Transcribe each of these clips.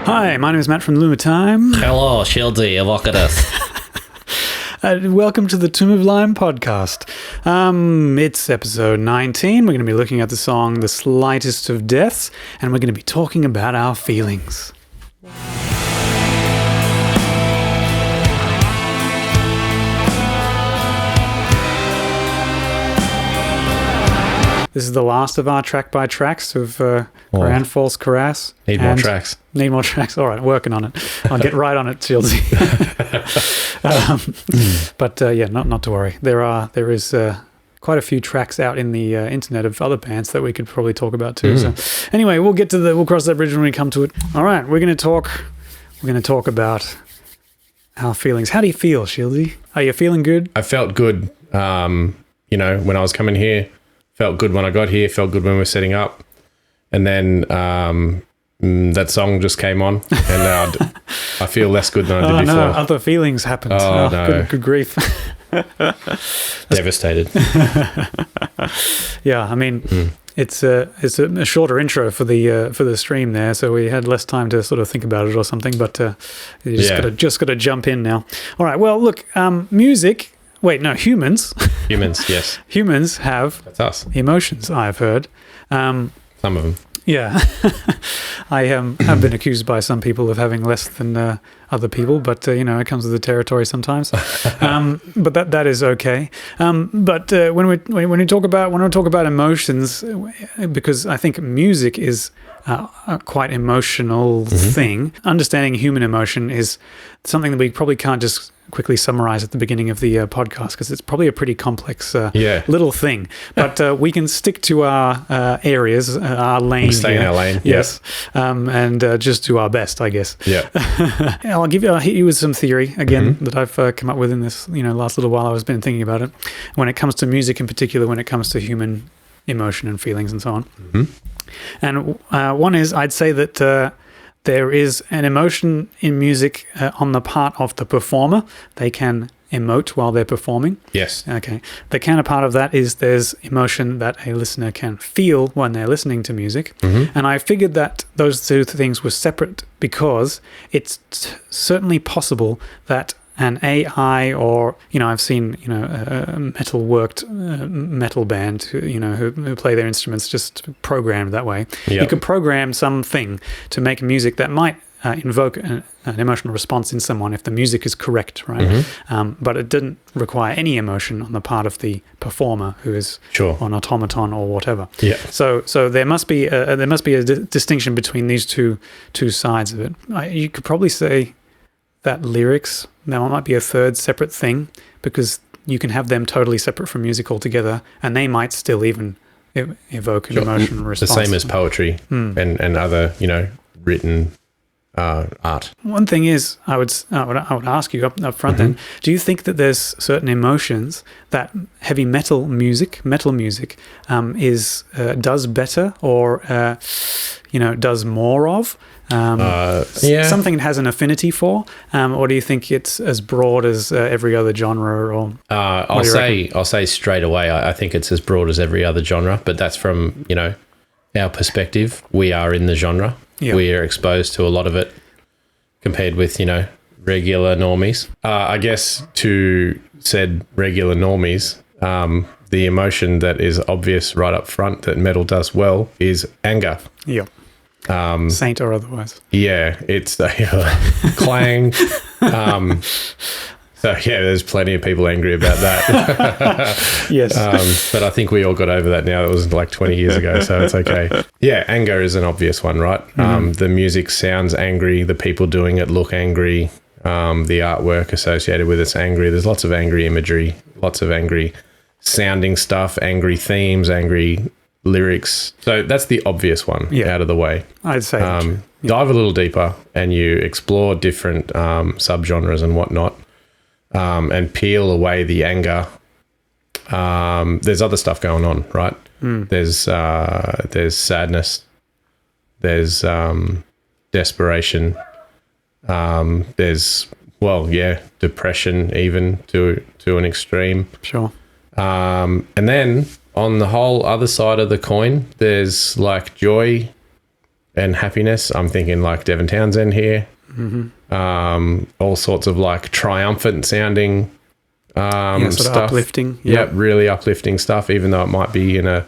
Hi, my name is Matt from Loom Time. Hello, Shieldy, Evocatus. Welcome to the Tomb of Lime podcast. It's episode 19. We're going to be looking at the song The Slightest of Deaths, and we're going to be talking about our feelings. This is the last of our track-by-tracks of Grand False Karass. Need more tracks. Need more tracks. All right, working on it. I'll get right on it, Chilsey. Yeah, not to worry. There is quite a few tracks out in the internet of other bands that we could probably talk about too. So anyway, we'll cross that bridge when we come to it. All right, we're going to talk about our feelings. How do you feel, Shieldy? Are you feeling good? I felt good. When I was coming here. Felt good when I got here, felt good when we were setting up. And then that song just came on, and now I feel less good than I did before. No, other feelings happened. No. Good grief. Devastated. Yeah, I mean, it's a shorter intro for the stream there, so we had less time to sort of think about it or something, but you just got to jump in now. All right, well, look, music... Wait, no, humans. Humans, yes. Humans have That's us. Emotions, I've heard. Some of them. Yeah. I have been accused by some people of having less than other people, but, it comes with the territory sometimes. But that is okay. But when we talk about emotions, because I think music is a quite emotional thing, understanding human emotion is something that we probably can't just quickly summarize at the beginning of the podcast, because it's probably a pretty complex little thing. But we can stick to our areas, our lane. Stay in our lane. Yes. And just do our best, I guess. Yeah. I'll hit you with some theory again that I've come up with in this last little while. I've been thinking about it when it comes to music, in particular when it comes to human emotion and feelings and so on. And one is, I'd say that there is an emotion in music on the part of the performer. They can emote while they're performing. Yes. Okay. The counterpart of that is there's emotion that a listener can feel when they're listening to music. And I figured that those two things were separate because it's certainly possible that an AI or, I've seen, a metal band, who play their instruments just programmed that way. Yep. You could program something to make music that might invoke an emotional response in someone if the music is correct, right? But it didn't require any emotion on the part of the performer, who is an automaton or whatever. Yeah. So there must be a distinction between these two sides of it. You could probably say that lyrics, now it might be a third separate thing, because you can have them totally separate from music altogether, and they might still even evoke an emotional response. The same as poetry and other, written art. One thing is, I would ask you up front then, do you think that there's certain emotions that heavy metal music does better or does more of? Something it has an affinity for, or do you think it's as broad as every other genre? Or I'll say straight away, I think it's as broad as every other genre, but that's from our perspective. We are in the genre. Yeah. We are exposed to a lot of it compared with regular normies. I guess to said regular normies, the emotion that is obvious right up front that metal does well is anger. Yeah. Saint or otherwise. Yeah, it's a clang. So yeah, there's plenty of people angry about that. Yes. But I think we all got over that now. It was like 20 years ago, so it's okay. Yeah, anger is an obvious one, right? The music sounds angry. The people doing it look angry. The artwork associated with it's angry. There's lots of angry imagery, lots of angry sounding stuff, angry themes, angry lyrics. So that's the obvious one out of the way. I'd say dive a little deeper and you explore different subgenres and whatnot, and peel away the anger. There's other stuff going on, right? There's sadness, there's desperation, there's depression even to an extreme. Sure. And then on the whole other side of the coin, there's like joy, and happiness. I'm thinking like Devin Townsend here. All sorts of like triumphant sounding sort stuff. of uplifting. Yeah, really uplifting stuff, even though it might be in a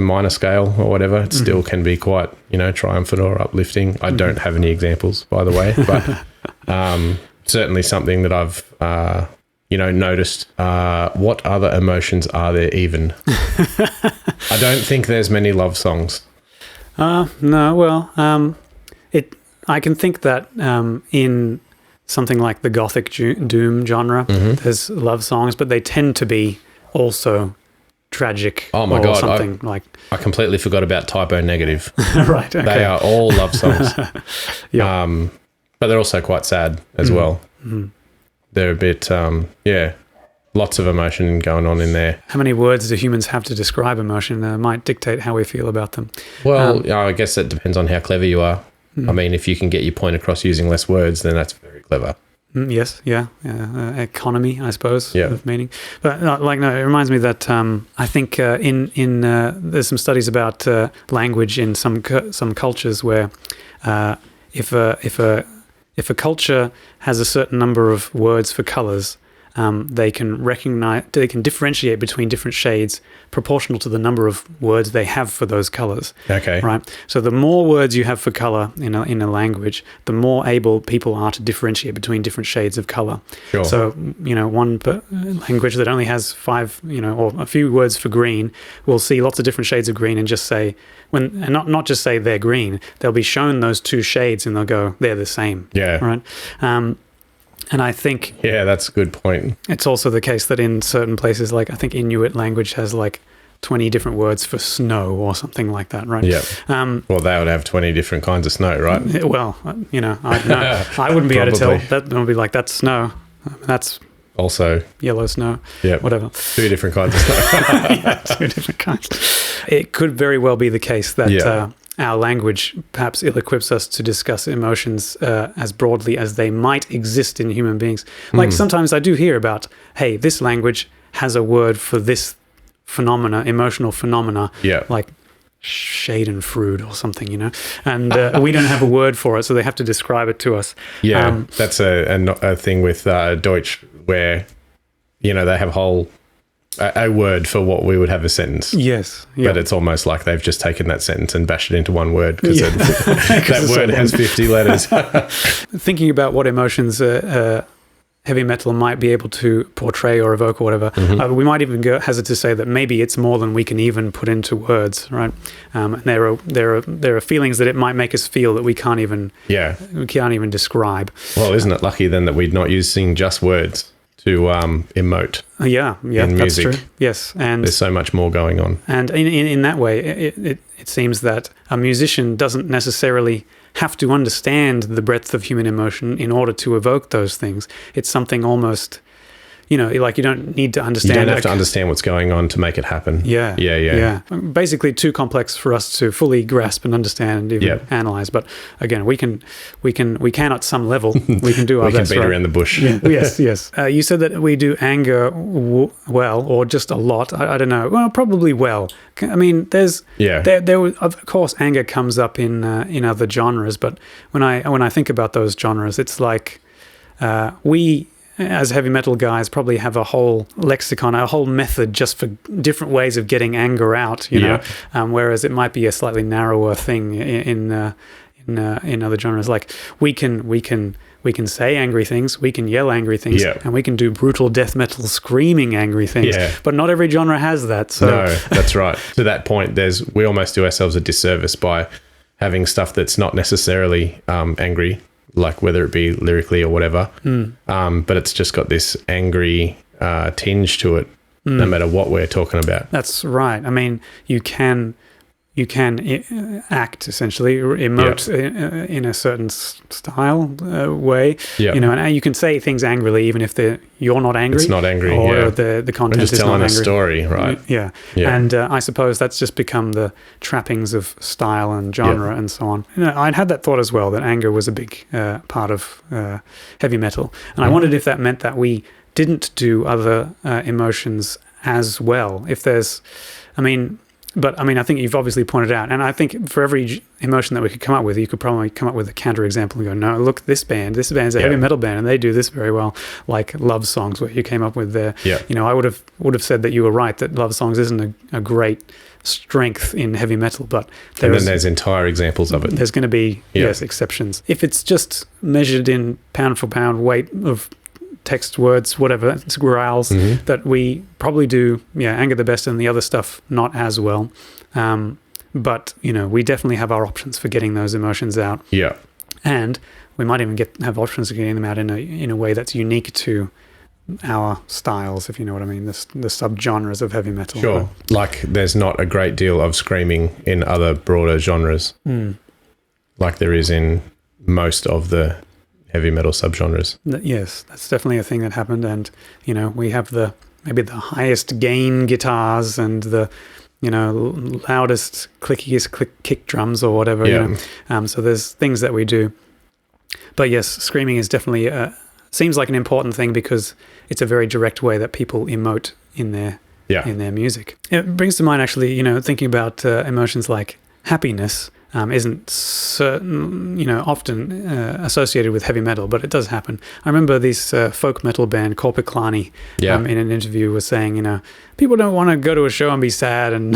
minor scale or whatever, it still can be quite, triumphant or uplifting. I don't have any examples, by the way, but certainly something that I've, noticed. What other emotions are there even? I don't think there's many love songs. No, well, I can think that in something like the gothic doom genre, there's love songs, but they tend to be also tragic. Oh my or God, something like I completely forgot about Typo Negative. right. Okay. They are all love songs. Yeah. But they're also quite sad as well. They're a bit, lots of emotion going on in there. How many words do humans have to describe emotion? Might dictate how we feel about them. Well, I guess that depends on how clever you are. I mean, if you can get your point across using less words, then that's very clever. Yes, yeah. Economy, I suppose, of meaning. But it reminds me that I think in there's some studies about language in some cultures where if a culture has a certain number of words for colors, they can differentiate between different shades proportional to the number of words they have for those colors. Okay. Right. So the more words you have for color in a language, the more able people are to differentiate between different shades of color. Sure. So, one language that only has 5, or a few words for green will see lots of different shades of green and just say, and not just say they're green, they'll be shown those 2 shades and they'll go, they're the same. Yeah. Right. And I think... Yeah, that's a good point. It's also the case that in certain places, like I think Inuit language has like 20 different words for snow or something like that, right? Yeah. Well, they would have 20 different kinds of snow, right? Well, I wouldn't be able to tell. That would be like, that's snow. That's also yellow snow. Yeah. Whatever. 2 different kinds of snow. Yeah, 2 different kinds. It could very well be the case that... our language perhaps ill-equips us to discuss emotions as broadly as they might exist in human beings. Like sometimes I do hear about, hey, this language has a word for this emotional phenomena, like schadenfreude or something, and we don't have a word for it, so they have to describe it to us. Yeah, that's a thing with Deutsch where, they have a word for what we would have a sentence. Yes. Yeah. But it's almost like they've just taken that sentence and bashed it into one word because that word has 50 letters. Thinking about what emotions heavy metal might be able to portray or evoke or whatever, we might even hazard to say that maybe it's more than we can even put into words, right? And there are feelings that it might make us feel that we can't even describe. Well, isn't it lucky then that we're not using just words to emote? Yeah, in that's music. true. Yes, and there's so much more going on. And in that way, it seems that a musician doesn't necessarily have to understand the breadth of human emotion in order to evoke those things. It's something almost, like you don't need to understand. You don't have to understand what's going on to make it happen. Yeah. Basically, too complex for us to fully grasp and understand and even analyze. But again, we can at some level we can do our best. We can beat around the bush. Yeah. Yes. You said that we do anger well, or just a lot. I don't know. Well, probably well. I mean, there of course anger comes up in other genres, but when I think about those genres, it's like we, as heavy metal guys, probably have a whole lexicon, a whole method just for different ways of getting anger out, whereas it might be a slightly narrower thing in other genres. Like we can say angry things, we can yell angry things, and we can do brutal death metal screaming angry things. Yeah. But not every genre has that. So. No, that's right. To that point, we almost do ourselves a disservice by having stuff that's not necessarily angry, like whether it be lyrically or whatever, but it's just got this angry tinge to it, no matter what we're talking about. That's right. I mean, you can act, essentially, emote in a certain style way, and you can say things angrily even if you're not angry. It's not angry, or the content is not angry. Just telling a story, right? Yeah. And I suppose that's just become the trappings of style and genre and so on. I'd had that thought as well, that anger was a big part of heavy metal, and I wondered if that meant that we didn't do other emotions as well. If there's, But I mean, I think you've obviously pointed out, and I think for every emotion that we could come up with, you could probably come up with a counter example and go, no, look, this band's a heavy metal band and they do this very well, like Love Songs, where you came up with there. Yeah. You know, I would have said that you were right, that Love Songs isn't a great strength in heavy metal, but there's entire examples of it. There's going to be, yes, exceptions. If it's just measured in pound for pound weight of text, words, whatever, it's growls, that we probably do, Anger the best, and the other stuff not as well. But, you know, we definitely have our options for getting those emotions out. Yeah. And we might even have options for getting them out in a way that's unique to our styles, if you know what I mean, the subgenres of heavy metal. Sure. Like there's not a great deal of screaming in other broader genres, like there is in most of the heavy metal subgenres. Yes, that's definitely a thing that happened. And, you know, we have maybe the highest gain guitars and the, you know, loudest, clickiest kick drums or whatever. Yeah. You know? So there's things that we do. But yes, screaming is definitely seems like an important thing because it's a very direct way that people emote in their music. It brings to mind, actually, you know, thinking about emotions like happiness. Isn't certain, you know, often associated with heavy metal, but it does happen. I remember this folk metal band, Korpiklani, in an interview was saying, you know, people don't want to go to a show and be sad, and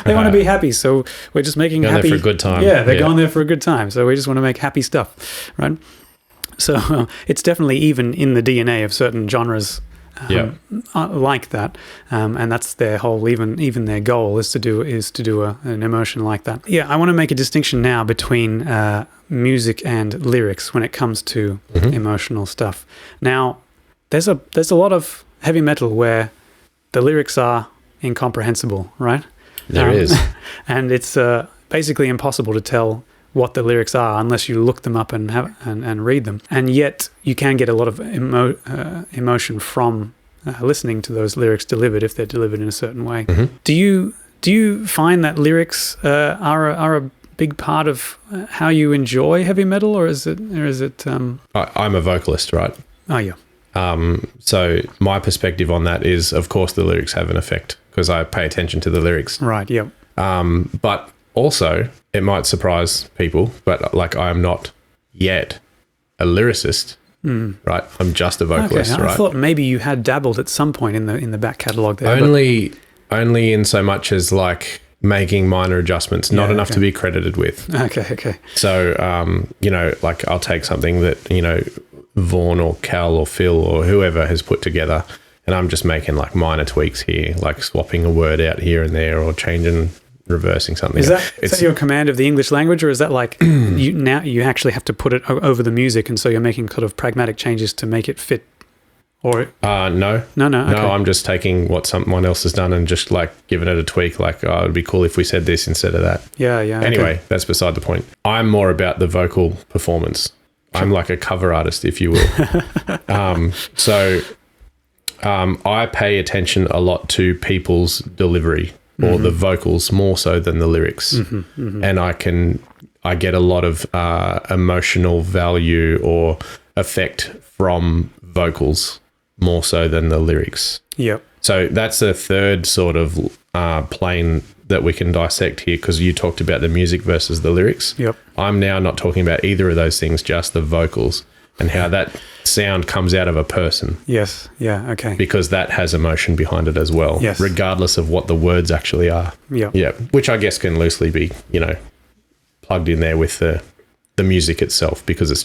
they want to be happy, so we're just making going happy. There for a good time. Yeah, they're going there for a good time, so we just want to make happy stuff, right? So it's definitely even in the DNA of certain genres. Like that, and that's their whole even their goal is to do an emotion like that. I want to make a distinction now between music and lyrics when it comes to emotional stuff. Now there's a lot of heavy metal where the lyrics are incomprehensible, right? There is, and it's basically impossible to tell what the lyrics are unless you look them up and read them. And yet you can get a lot of emotion from listening to those lyrics delivered if they're delivered in a certain way. Do you find that lyrics are a big part of how you enjoy heavy metal, or is it? I'm a vocalist, right? Oh yeah. So my perspective on that is, of course, the lyrics have an effect because I pay attention to the lyrics. Right. Yeah. But also, it might surprise people, but like I am not yet a lyricist, right? I'm just a vocalist, right? I thought maybe you had dabbled at some point in the back catalogue there. Only in so much as like making minor adjustments, not enough to be credited with. Okay. So, you know, like I'll take something that, you know, Vaughn or Cal or Phil or whoever has put together, and I'm just making like minor tweaks here, like swapping a word out here and there or reversing something. Is that your command of the English language, or is that like you actually have to put it over the music, and so you're making sort of pragmatic changes to make it fit? Or no, I'm just taking what someone else has done and just like giving it a tweak. Like, oh, it'd be cool if we said this instead of that. Yeah. Anyway, that's beside the point. I'm more about the vocal performance. I'm like a cover artist, if you will. So I pay attention a lot to people's delivery. Or the vocals more so than the lyrics. And I get a lot of emotional value or effect from vocals more so than the lyrics. Yep. So that's a third sort of plane that we can dissect here, because you talked about the music versus the lyrics. Yep. I'm now not talking about either of those things, just the vocals and how that sound comes out of a person. Yes. Yeah. Okay. Because that has emotion behind it as well. Yes. Regardless of what the words actually are. Yeah. Yeah. Which I guess can loosely be, you know, plugged in there with the music itself, because it's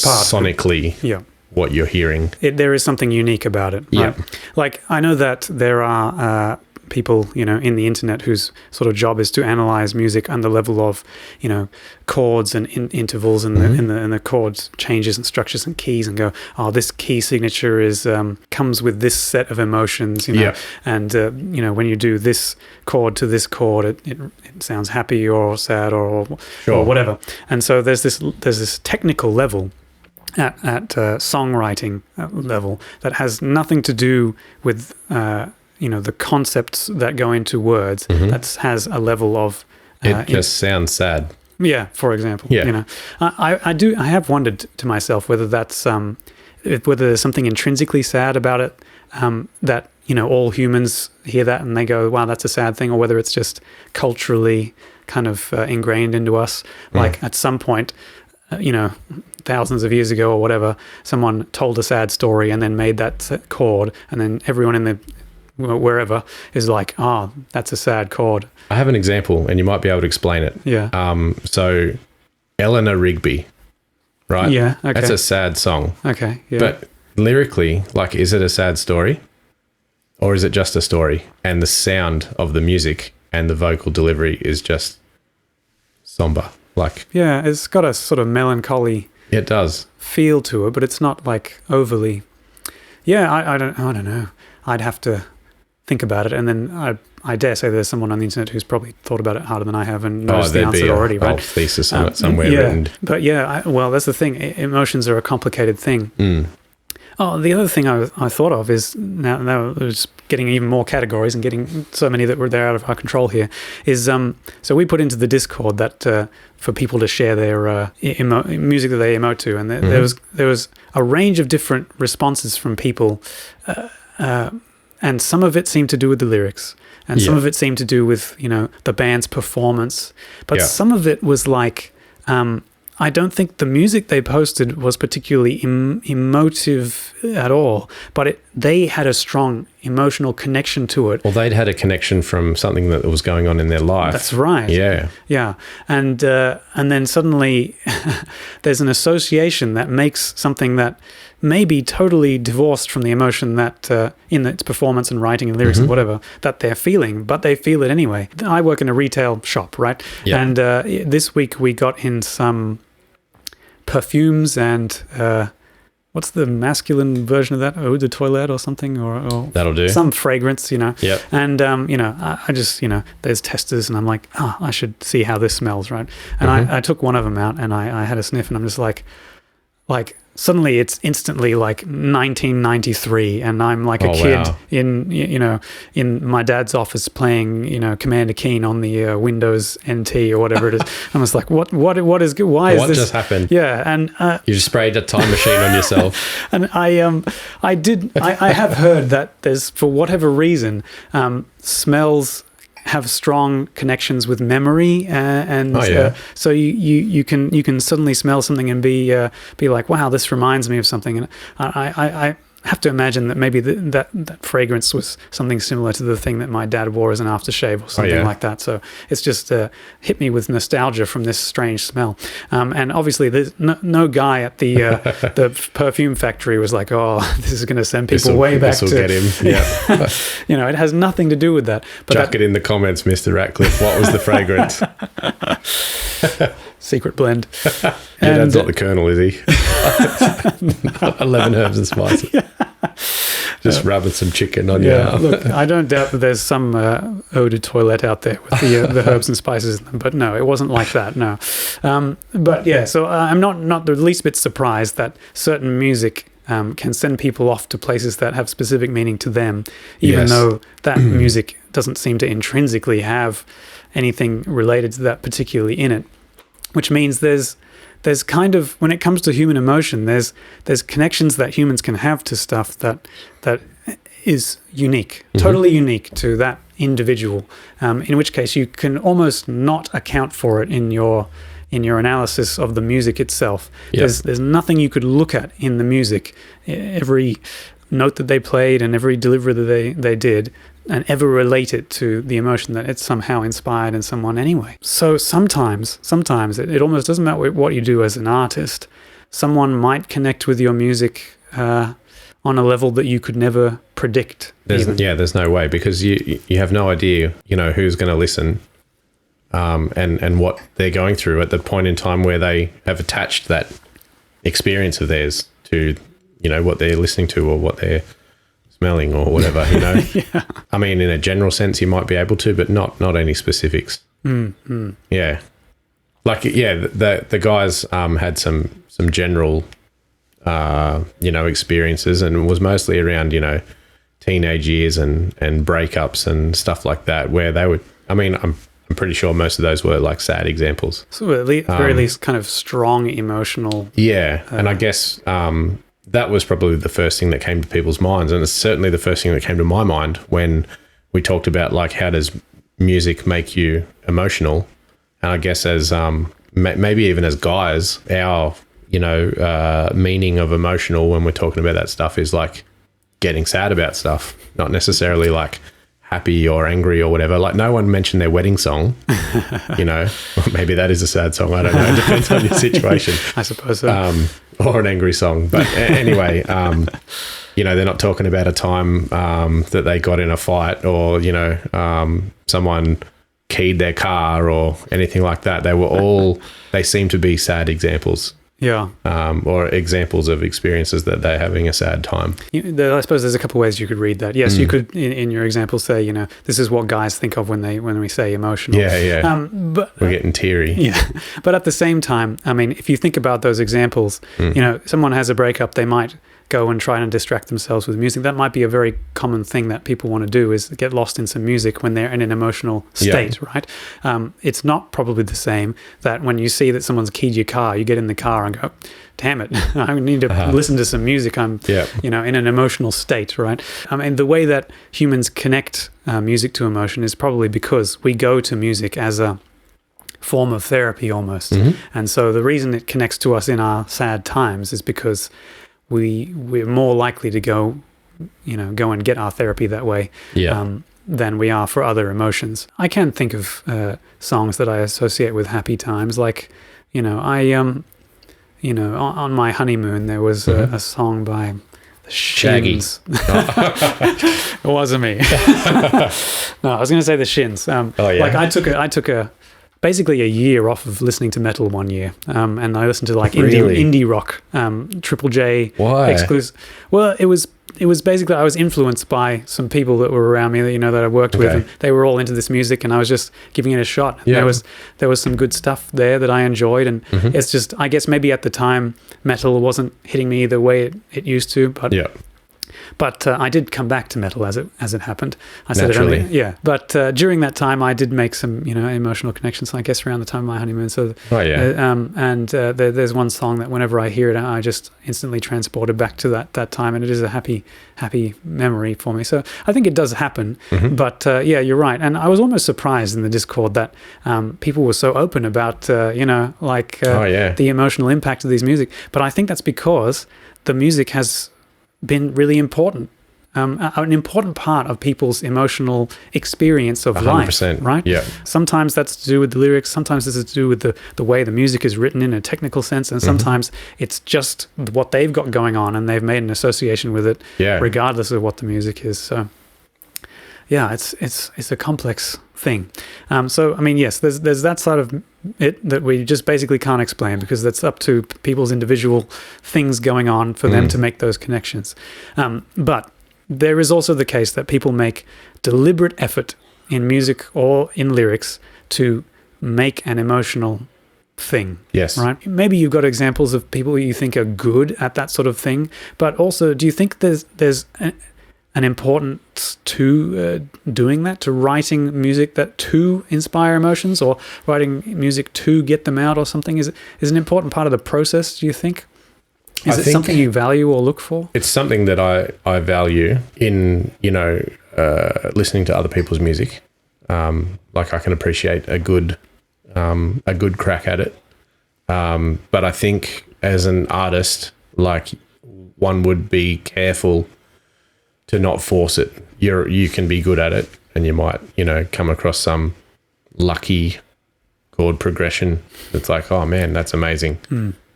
part sonically what you're hearing. There is something unique about it. Right? Yeah. Like I know that there are people, you know, in the internet whose sort of job is to analyze music on the level of, you know, chords and intervals and the chords changes and structures and keys, and go, oh, this key signature is comes with this set of emotions, you know, and you know, when you do this chord to this chord, it sounds happy or sad or whatever. And so there's this technical level at songwriting level that has nothing to do with you know, the concepts that go into words. That has a level of it just sounds sad. Yeah, for example. Yeah. You know, I have wondered to myself whether that's whether there's something intrinsically sad about it that all humans hear that and they go, wow, that's a sad thing, or whether it's just culturally kind of ingrained into us. Like at some point, thousands of years ago or whatever, someone told a sad story and then made that chord, and then everyone in the wherever is like, oh, that's a sad chord. I have an example, and you might be able to explain it. Yeah. So Eleanor Rigby, right? Yeah, okay. That's a sad song. Okay, yeah. But lyrically, like, is it a sad story? Or is it just a story? And the sound of the music and the vocal delivery is just somber. Like, yeah, it's got a sort of melancholy it does feel to it, but it's not like overly. Yeah, I don't know. I'd have to think about it, and then I dare say there's someone on the internet who's probably thought about it harder than I have and knows the answer already, right? Thesis on it somewhere written. But yeah, well, that's the thing. Emotions are a complicated thing. Oh, the other thing I thought of is now it's getting even more categories and getting so many that they're out of our control here. Is so we put into the Discord that for people to share their music that they emote to, and there was a range of different responses from people, and some of it seemed to do with the lyrics, and some of it seemed to do with the band's performance, but some of it was like. I don't think the music they posted was particularly emotive at all, but they had a strong emotional connection to it. Well, they'd had a connection from something that was going on in their life. That's right. Yeah. Yeah. And then suddenly there's an association that makes something that may be totally divorced from the emotion that in its performance and writing and lyrics and whatever that they're feeling, but they feel it anyway. I work in a retail shop, right? Yeah. And this week we got in some perfumes and what's the masculine version of that? Eau de toilette or something, or that'll do. Some fragrance, Yep. And I just there's testers, and I'm like, I should see how this smells, right? And I took one of them out, and I had a sniff, and I'm just like suddenly it's instantly like 1993, and I'm like a kid in my dad's office playing Commander Keen on the Windows NT or whatever it is. I'm just like, what is what this just happened? Yeah, and you just sprayed a time machine on yourself. And I have heard that there's, for whatever reason, smells have strong connections with memory, and so you can suddenly smell something and be like, wow, this reminds me of something. And I have to imagine that maybe that fragrance was something similar to the thing that my dad wore as an aftershave or something like that. So it's just hit me with nostalgia from this strange smell. And obviously there's no guy at the perfume factory was like, oh, this is going to send people way back to... Get him. Yeah. It has nothing to do with that. But Chuck it in the comments, Mr. Ratcliffe. What was the fragrance? Secret blend. Your dad's not the Colonel, is he? 11 herbs and spices. Just rubbing some chicken on your arm. Look, I don't doubt that there's some eau de toilette out there with the herbs and spices in them, but no, it wasn't like that, no. But yeah, so I'm not the least bit surprised that certain music can send people off to places that have specific meaning to them, even though that music doesn't seem to intrinsically have anything related to that particularly in it. Which means there's kind of, when it comes to human emotion, there's connections that humans can have to stuff that is unique, totally unique to that individual. In which case you can almost not account for it in your analysis of the music itself. Yep. There's nothing you could look at in the music, every note that they played and every delivery that they did, and ever relate it to the emotion that it's somehow inspired in someone anyway. So sometimes it almost doesn't matter what you do as an artist. Someone might connect with your music on a level that you could never predict. There's no way, because you have no idea, who's going to listen and what they're going through at the point in time where they have attached that experience of theirs to, what they're listening to or what they're smelling or whatever, Yeah. I mean, in a general sense, you might be able to, but not any specifics. Yeah. Like, the guys had some general, experiences, and it was mostly around, teenage years and breakups and stuff like that, where they would, I mean, I'm pretty sure most of those were like sad examples. So at the very least kind of strong emotional. Yeah. And I guess that was probably the first thing that came to people's minds. And it's certainly the first thing that came to my mind when we talked about like, how does music make you emotional? And I guess as maybe even as guys, our, meaning of emotional when we're talking about that stuff is like getting sad about stuff, not necessarily like happy or angry or whatever. Like no one mentioned their wedding song, maybe that is a sad song. I don't know. It depends on your situation. I suppose so. Or an angry song. But anyway, they're not talking about a time that they got in a fight or, someone keyed their car or anything like that. They seem to be sad examples. Yeah. Or examples of experiences that they're having a sad time. I suppose there's a couple ways you could read that. Yes, you could, in your example, say, this is what guys think of when we say emotional. Yeah. But we're getting teary. Yeah. But at the same time, I mean, if you think about those examples, someone has a breakup, they might go and try and distract themselves with music. That might be a very common thing that people want to do, is get lost in some music when they're in an emotional state, right? It's not probably the same that when you see that someone's keyed your car, you get in the car and go, damn it, I need to listen to some music. I'm, in an emotional state, right? And the way that humans connect music to emotion is probably because we go to music as a form of therapy almost. And so the reason it connects to us in our sad times is because we're more likely to go and get our therapy that way than we are for other emotions. I can think of songs that I associate with happy times. Like, on my honeymoon, there was a song by the Shins. It wasn't me. No, I was going to say the Shins. Like I took basically a year off of listening to metal one year, and I listened to like indie rock, Triple J. Why? Exclusive. Well, it was basically, I was influenced by some people that were around me that I worked with, and they were all into this music, and I was just giving it a shot. Yeah. There was some good stuff there that I enjoyed, and it's just, I guess maybe at the time metal wasn't hitting me the way it used to, but I did come back to metal as it happened. I said naturally. It only, but during that time I did make some emotional connections. I guess around the time of my honeymoon. So there's one song that whenever I hear it, I just instantly transported back to that time, and it is a happy memory for me. So I think it does happen. But you're right. And I was almost surprised in the Discord that people were so open about the emotional impact of these music. But I think that's because the music has been really important, an important part of people's emotional experience of 100%, life, right? Yeah. Sometimes that's to do with the lyrics, sometimes it's to do with the way the music is written in a technical sense, and sometimes it's just what they've got going on and they've made an association with it, regardless of what the music is. So it's a complex thing. So I mean, yes, there's that side of it that we just basically can't explain, because that's up to people's individual things going on for them to make those connections. But there is also the case that people make deliberate effort in music or in lyrics to make an emotional thing. Yes. Right? Maybe you've got examples of people you think are good at that sort of thing, but also, do you think there's an importance to doing that, to writing music that to inspire emotions, or writing music to get them out or something? Is an important part of the process, do you think? Is it something you value or look for? It's something that I value in, listening to other people's music. Like I can appreciate a good crack at it. But I think as an artist, like, one would be careful to not force it. You can be good at it, and you might, come across some lucky chord progression that's like, oh man, that's amazing.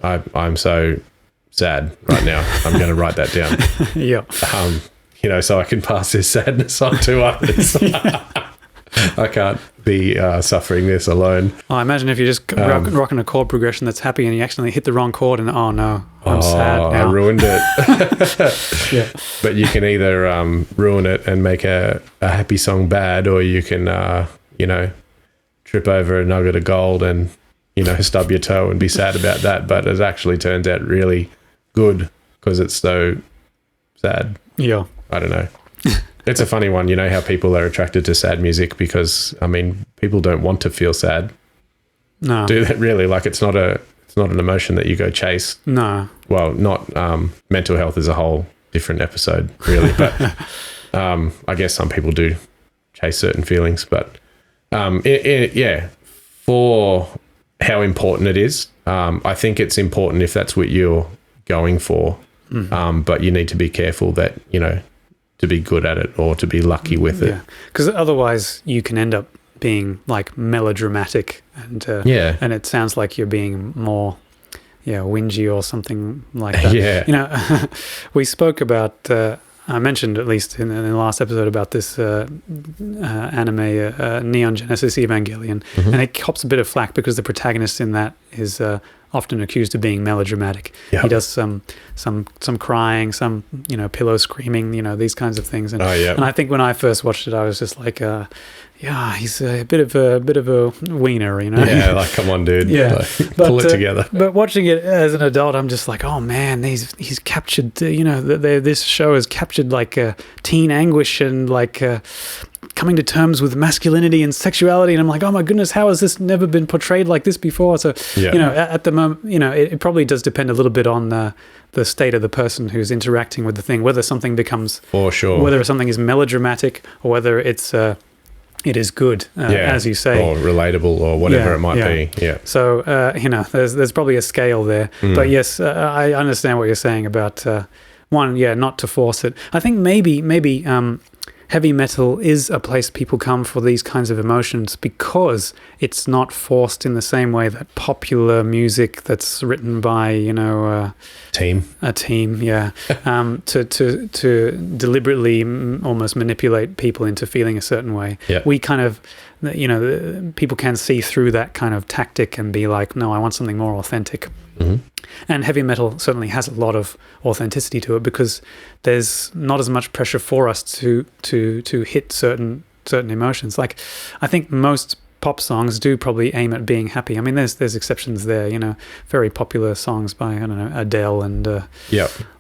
I'm so sad right now. I'm going to write that down. So I can pass this sadness on to others. I can't be suffering this alone. I imagine if you're just rocking a chord progression that's happy and you accidentally hit the wrong chord and, oh no, I'm sad now. I ruined it. But you can either ruin it and make a happy song bad, or you can, trip over a nugget of gold and, stub your toe and be sad about that. But it actually turns out really good because it's so sad. Yeah. I don't know. It's a funny one, how people are attracted to sad music, because, I mean, people don't want to feel sad. No. Do that really? Like, it's not It's not an emotion that you go chase. No. Well, not mental health is a whole different episode, really. But I guess some people do chase certain feelings. But for how important it is, I think it's important if that's what you're going for. But you need to be careful that, to be good at it or to be lucky with it. Yeah, because otherwise you can end up being like melodramatic and it sounds like you're being more whingy or something like that. Yeah. We spoke about I mentioned at least in the last episode about this anime Neon Genesis Evangelion, and it cops a bit of flack because the protagonist in that is often accused of being melodramatic. Yep. He does some crying, some pillow screaming, these kinds of things. And and I think when I first watched it, I was just like, he's a bit of a wiener, Yeah, like come on, dude. Yeah, pull it together. But watching it as an adult, I'm just like, oh man, he's captured. This show has captured like teen anguish and like coming to terms with masculinity and sexuality, and I'm like, oh my goodness, how has this never been portrayed like this before? So at the moment, it probably does depend a little bit on the state of the person who's interacting with the thing, whether something becomes, for sure, whether something is melodramatic or whether it is good, as you say, or relatable, or whatever it might be. Yeah. So there's probably a scale there, but yes, I understand what you're saying about not to force it. I think maybe heavy metal is a place people come for these kinds of emotions because it's not forced in the same way that popular music that's written by a team, to deliberately almost manipulate people into feeling a certain way. Yeah. We kind of, people can see through that kind of tactic and be like, no, I want something more authentic. Mm-hmm. And heavy metal certainly has a lot of authenticity to it because there's not as much pressure for us to hit certain emotions. Like, I think most pop songs do probably aim at being happy. I mean, there's exceptions there. Very popular songs by Adele and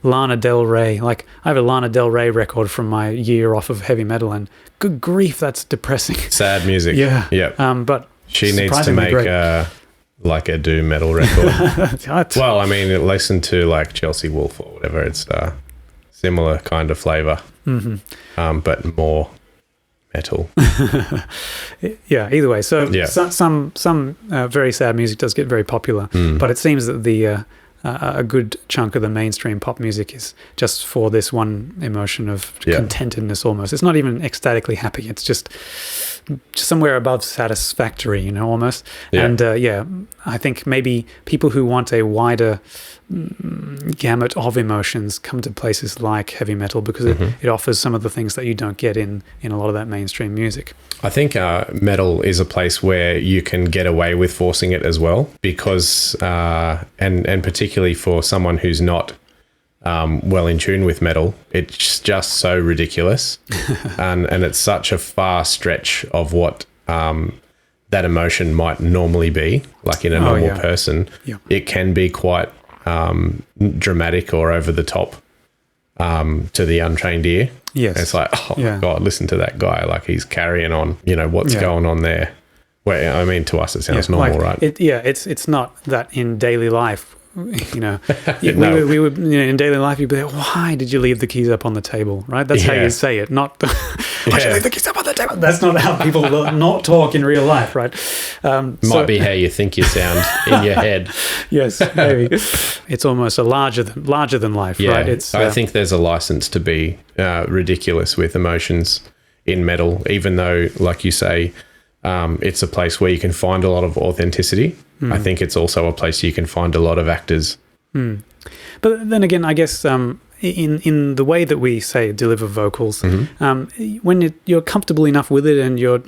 Lana Del Rey. Like, I have a Lana Del Rey record from my year off of heavy metal, and good grief, that's depressing. Sad music. Yeah. But she needs to make like a doom metal record. Well, I mean, listen to like Chelsea Wolfe or whatever. It's similar kind of flavor, but more metal. Yeah. Either way, so some very sad music does get very popular, but it seems that a good chunk of the mainstream pop music is just for this one emotion of contentedness. Almost, it's not even ecstatically happy. It's just somewhere above satisfactory, almost. Yeah. And I think maybe people who want a wider gamut of emotions come to places like heavy metal because it offers some of the things that you don't get in a lot of that mainstream music. I think metal is a place where you can get away with forcing it as well because and particularly for someone who's not well in tune with metal, it's just so ridiculous and it's such a far stretch of what that emotion might normally be, like in a normal person. It can be quite dramatic or over the top to the untrained ear. Yes. And it's like, my God, listen to that guy, like he's carrying on, what's going on there. Well, I mean, to us it sounds normal, right? It's not that in daily life. We would in daily life you'd be like, why did you leave the keys up on the table, right? That's how you say it, not why did you leave the keys up on the table? That's not how people not talk in real life, right? Might be how you think you sound in your head. Yes, maybe. It's almost a larger than life, right? I think there's a license to be ridiculous with emotions in metal, even though, like you say, it's a place where you can find a lot of authenticity. I think it's also a place you can find a lot of actors. But then again, I guess in the way that we say deliver vocals, when you're comfortable enough with it and you're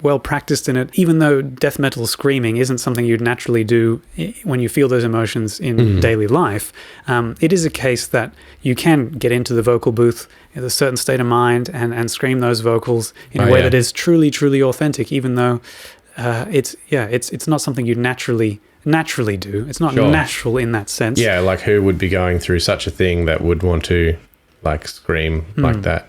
well practiced in it, even though death metal screaming isn't something you'd naturally do when you feel those emotions in daily life, it is a case that you can get into the vocal booth in a certain state of mind and scream those vocals in a way that is truly, truly authentic, even though it's not something you naturally do. It's not natural in that sense. Yeah, like who would be going through such a thing that would want to like scream like that?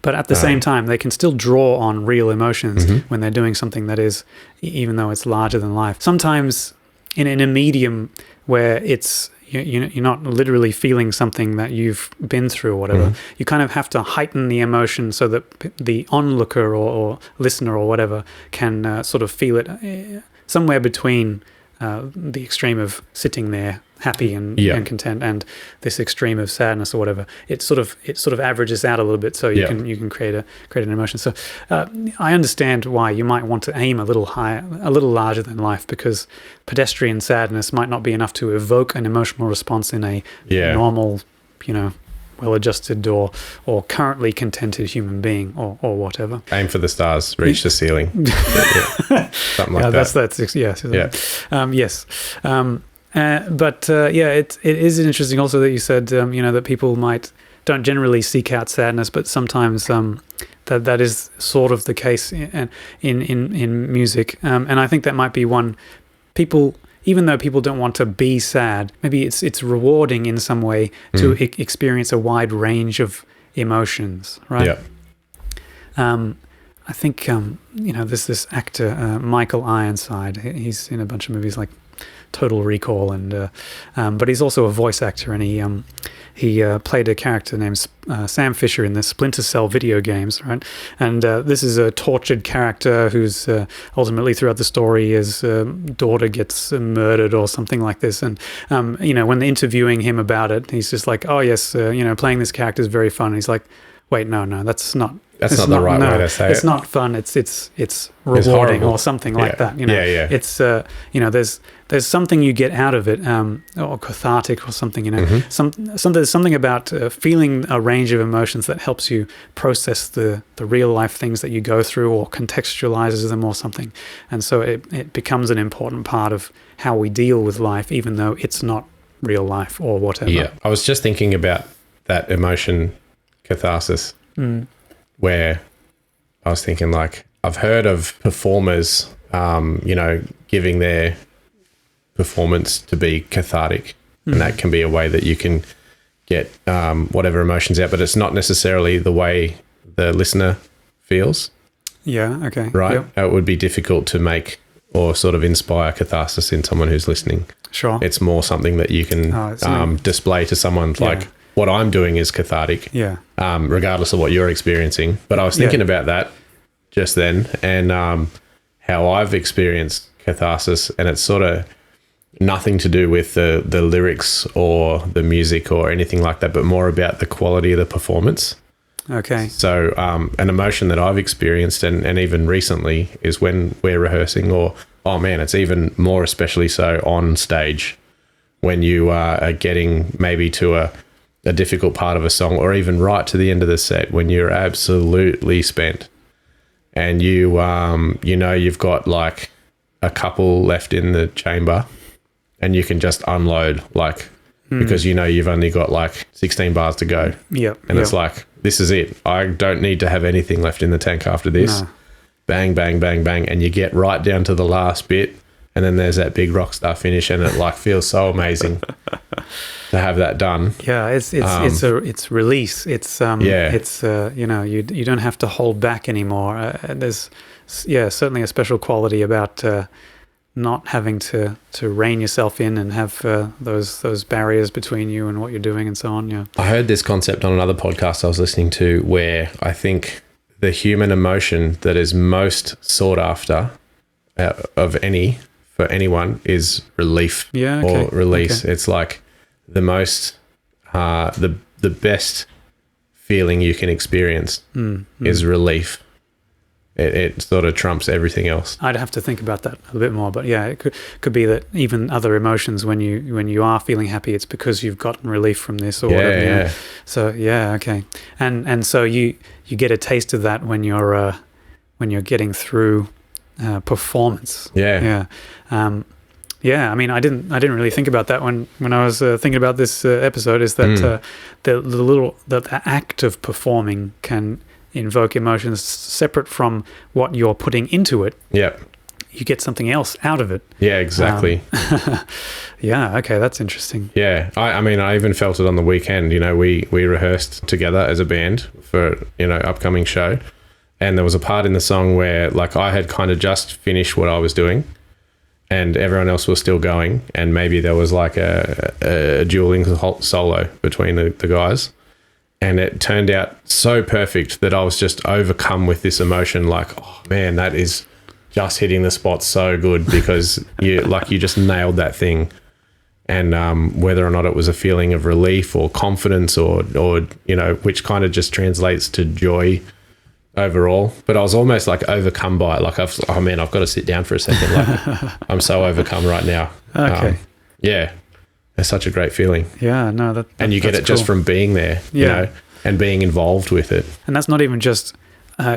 But at the same time, they can still draw on real emotions when they're doing something that is, even though it's larger than life. Sometimes in a medium where it's you're not literally feeling something that you've been through or whatever. You kind of have to heighten the emotion so that the onlooker or listener or whatever can sort of feel it somewhere between the extreme of sitting there happy and content and this extreme of sadness or whatever. It sort of averages out a little bit, so you can create an emotion. So I understand why you might want to aim a little higher, a little larger than life, because pedestrian sadness might not be enough to evoke an emotional response in a normal, well-adjusted or currently contented human being or whatever. Aim for the stars, reach the ceiling. Something like that. That's yes. Yes. But it is interesting also that you said that people don't generally seek out sadness, but sometimes that is sort of the case in music, and I think that might be one. People, even though people don't want to be sad, maybe it's rewarding in some way to experience a wide range of emotions, right? Yeah. I think there's this actor Michael Ironside. He's in a bunch of movies like Total Recall, and but he's also a voice actor, and he played a character named Sam Fisher in the Splinter Cell video games, right? And this is a tortured character who's ultimately throughout the story his daughter gets murdered or something like this, and when they're interviewing him about it, he's just like, oh yes, playing this character is very fun. And he's like, wait, no, that's not. That's not the right way to say it. It's not fun. It's rewarding or something like that. It's there's something you get out of it, or cathartic or something. There's something about feeling a range of emotions that helps you process the real life things that you go through or contextualizes them or something. And so it becomes an important part of how we deal with life, even though it's not real life or whatever. Yeah, I was just thinking about that emotion catharsis. Where I was thinking, like, I've heard of performers, giving their performance to be cathartic, and that can be a way that you can get whatever emotions out, but it's not necessarily the way the listener feels. Yeah, okay. Right? Yep. It would be difficult to make or sort of inspire catharsis in someone who's listening. Sure. It's more something that you can display to someone like, what I'm doing is cathartic, regardless of what you're experiencing. But I was thinking about that just then, and how I've experienced catharsis, and it's sort of nothing to do with the lyrics or the music or anything like that, but more about the quality of the performance. Okay. So an emotion that I've experienced, and even recently, is when we're rehearsing, or, oh man, it's even more especially so on stage, when you are getting maybe to a difficult part of a song, or even right to the end of the set when you're absolutely spent, and you've got like a couple left in the chamber, and you can just unload, like, because you've only got like 16 bars to go. It's like, this is it. I don't need to have anything left in the tank after this. No. Bang, bang, bang, bang, and you get right down to the last bit, and then there's that big rock star finish, and it like feels so amazing to have that done. Yeah, it's release. It's you don't have to hold back anymore. There's certainly a special quality about not having to rein yourself in and have those barriers between you and what you're doing and so on. Yeah, I heard this concept on another podcast I was listening to, where I think the human emotion that is most sought after for anyone is relief or release. Okay. It's like the most the best feeling you can experience is relief. It sort of trumps everything else. I'd have to think about that a bit more, but yeah, it could be that even other emotions, when you are feeling happy, it's because you've gotten relief from this or whatever. Yeah. So okay, and so you get a taste of that when you're getting through performance. Yeah. I mean, I didn't really think about that when I was thinking about this episode. Is that the act of performing can invoke emotions separate from what you're putting into it. Yeah. You get something else out of it. Yeah, exactly. Yeah, okay, that's interesting. Yeah, I mean, I even felt it on the weekend. We rehearsed together as a band for, upcoming show. And there was a part in the song where, like, I had kind of just finished what I was doing. and everyone else was still going, and maybe there was like a dueling solo between the guys, and it turned out so perfect that I was just overcome with this emotion, like, oh man, that is just hitting the spot so good, because you just nailed that thing. And whether or not it was a feeling of relief or confidence or which kind of just translates to joy overall. But I was almost like overcome by it. Like, I've got to sit down for a second. Like, I'm so overcome right now. Okay. Yeah. It's such a great feeling. Yeah, no, and you get it just from being there, and being involved with it. And that's not even just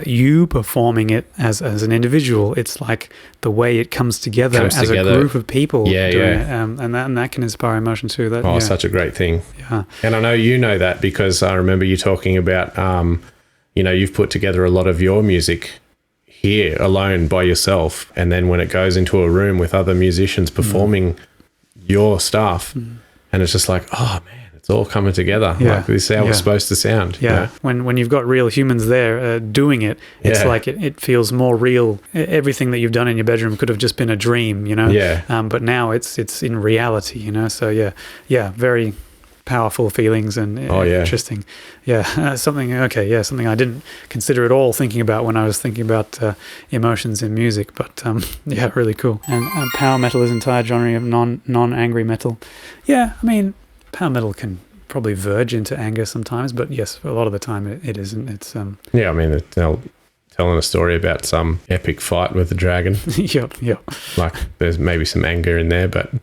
you performing it as an individual. It's like the way it comes together as a group of people. Yeah, doing it. And that can inspire emotion too. Such a great thing. Yeah. And I know you know that, because I remember you talking about, you've put together a lot of your music here alone by yourself. And then when it goes into a room with other musicians performing your stuff, and it's just like, oh man, it's all coming together. Yeah. Like, this is how it's supposed to sound. Yeah. When you've got real humans there doing it, it's like it feels more real. Everything that you've done in your bedroom could have just been a dream, Yeah. But now it's in reality, So very powerful feelings and interesting. Yeah. Something I didn't consider at all thinking about when I was thinking about emotions in music, but really cool. And power metal is an entire genre of non-angry metal. Yeah, I mean, power metal can probably verge into anger sometimes, but yes, a lot of the time it isn't. It's I mean, telling a story about some epic fight with a dragon. Yep. Like, there's maybe some anger in there, but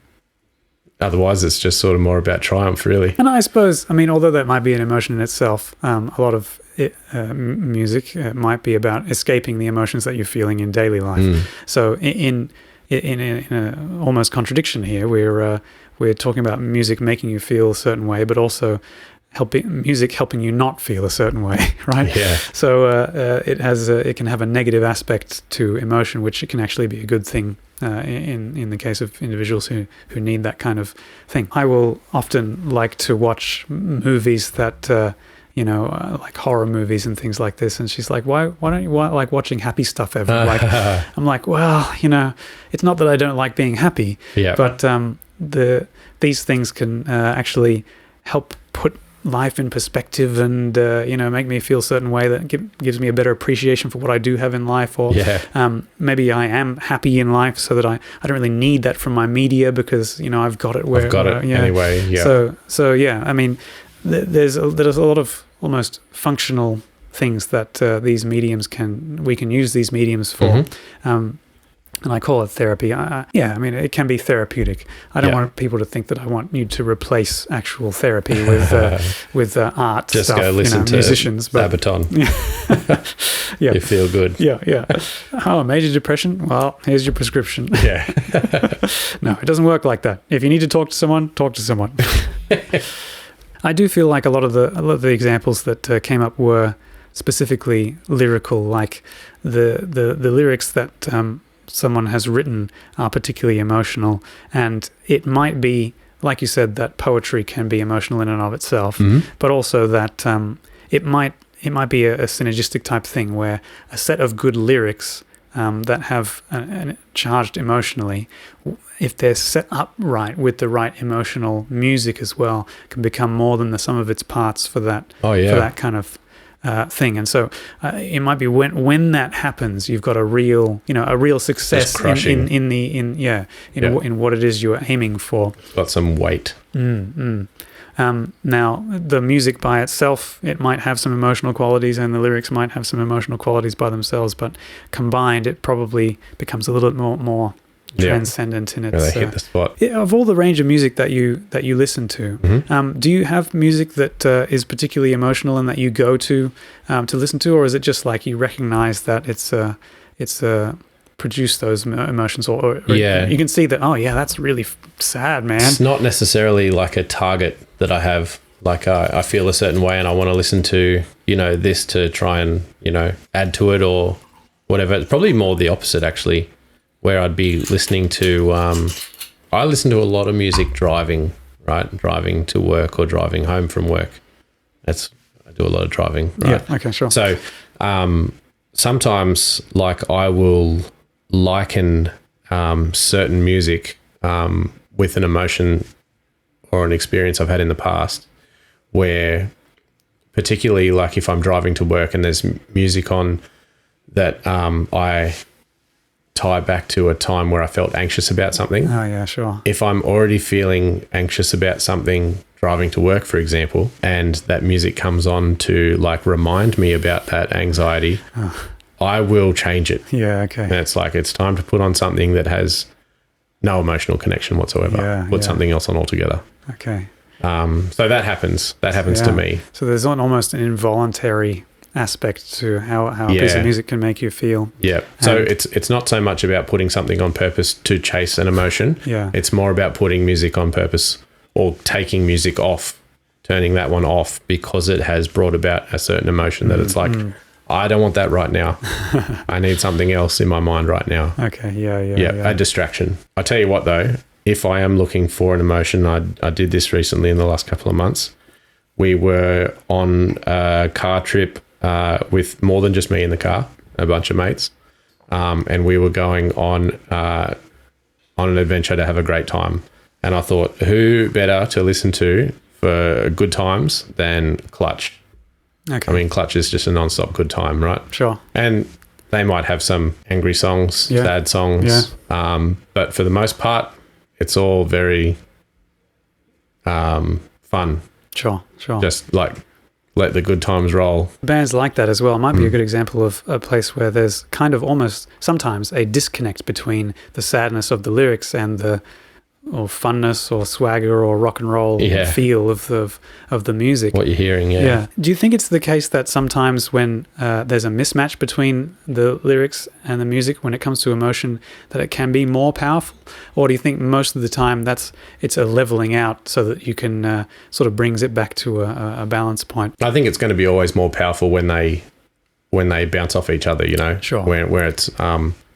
otherwise it's just sort of more about triumph, really. And I suppose, I mean, although that might be an emotion in itself, a lot of music might be about escaping the emotions that you're feeling in daily life. So in a almost contradiction here, we're talking about music making you feel a certain way, but also helping you not feel a certain way, right? Yeah. So it can have a negative aspect to emotion, which it can actually be a good thing in the case of individuals who need that kind of thing. I will often like to watch movies that like horror movies and things like this, and she's like, why don't you like watching happy stuff ever? Like, I'm like, well, it's not that I don't like being happy, but these things can actually help put life in perspective and make me feel a certain way that gives me a better appreciation for what I do have in life, or maybe I am happy in life so that I don't really need that from my media, because I've got it anyway. So I mean, there's a lot of almost functional things that we can use these mediums for. And I call it therapy. I mean, it can be therapeutic. I don't want people to think that I want you to replace actual therapy with art just stuff. Go listen to musicians, Sabaton. Yeah. You feel good. Yeah. Oh, major depression? Well, here's your prescription. Yeah. No, it doesn't work like that. If you need to talk to someone, talk to someone. I do feel like a lot of the examples that came up were specifically lyrical, like the lyrics that someone has written are particularly emotional, and it might be, like you said, that poetry can be emotional in and of itself, but also that it might be a synergistic type thing where a set of good lyrics that have charged emotionally, if they're set up right with the right emotional music as well, can become more than the sum of its parts for that for that kind of thing. And so it might be when that happens, you've got a real success in what it is you're aiming for. Got some weight. Now, the music by itself, it might have some emotional qualities, and the lyrics might have some emotional qualities by themselves, but combined, it probably becomes a little bit more transcendent in its. They hit the spot. Of all the range of music that you listen to, do you have music that is particularly emotional and that you go to listen to, or is it just like you recognize that it's produce those emotions, or you can see that, that's really sad, man. It's not necessarily like a target that I have. Like I feel a certain way and I want to listen to this to try and add to it or whatever. It's probably more the opposite, actually, where I'd be listening to I listen to a lot of music driving to work or driving home from work. I do a lot of driving, right? Yeah, okay, sure. So sometimes, like, I will liken certain music with an emotion or an experience I've had in the past, where particularly like if I'm driving to work and there's music on that I tie back to a time where I felt anxious about something. Oh, yeah, sure. If I'm already feeling anxious about something driving to work, for example, and that music comes on to like remind me about that anxiety, I will change it. Yeah, okay. And it's like, it's time to put on something that has no emotional connection whatsoever. Put something else on altogether. Okay. So that happens. That happens to me. So there's almost an involuntary aspect to how a piece of music can make you feel. Yeah. So it's not so much about putting something on purpose to chase an emotion. Yeah. It's more about putting music on purpose or taking music off, turning that one off because it has brought about a certain emotion that it's like, I don't want that right now. I need something else in my mind right now. Okay. Yeah. A distraction. I tell you what though, if I am looking for an emotion, I did this recently in the last couple of months. We were on a car trip with more than just me in the car, a bunch of mates, and we were going on an adventure to have a great time. And I thought, who better to listen to for good times than Clutch? Okay. I mean, Clutch is just a non-stop good time, right? Sure. And they might have some angry songs, sad songs, but for the most part, it's all very fun. Sure. Just like let the good times roll. Bands like that as well might be a good example of a place where there's kind of almost sometimes a disconnect between the sadness of the lyrics and the funness or swagger or rock and roll feel of the music. What you're hearing, Do you think it's the case that sometimes when there's a mismatch between the lyrics and the music when it comes to emotion, that it can be more powerful? Or do you think most of the time it's a leveling out so that you can sort of brings it back to a balance point? I think it's going to be always more powerful when they bounce off each other, you know? Sure. Where it's,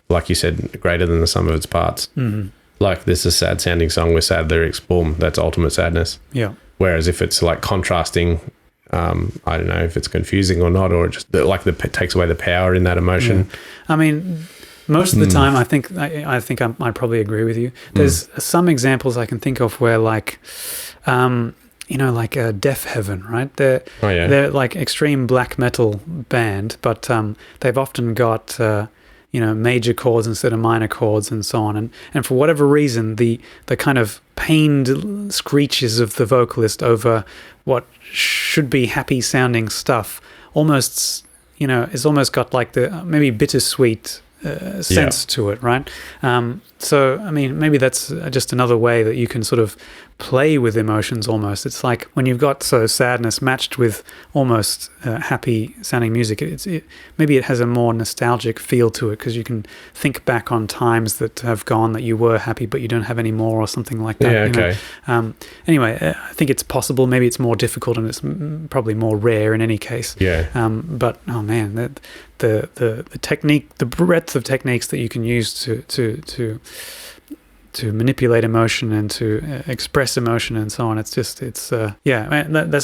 like you said, greater than the sum of its parts. Mm-hmm. Like this is a sad sounding song with sad lyrics, boom, that's ultimate sadness. Yeah. Whereas if it's like contrasting, I don't know if it's confusing or not, or just it takes away the power in that emotion. Yeah. I mean, most of the time, I think I'd probably agree with you. There's some examples I can think of where like, like Deaf Heaven, right? They're like extreme black metal band, but they've often got major chords instead of minor chords and so on. And for whatever reason, the kind of pained screeches of the vocalist over what should be happy sounding stuff almost, it's almost got like the maybe bittersweet sense to it, right? So, I mean, maybe that's just another way that you can sort of play with emotions almost. It's like when you've got sadness matched with almost happy sounding music, maybe it has a more nostalgic feel to it because you can think back on times that have gone that you were happy but you don't have any more or something like that. Yeah, okay. Anyway, I think it's possible. Maybe it's more difficult and it's probably more rare in any case. Yeah. But, oh man, the technique, the breadth of techniques that you can use to manipulate emotion and to express emotion and so on. That's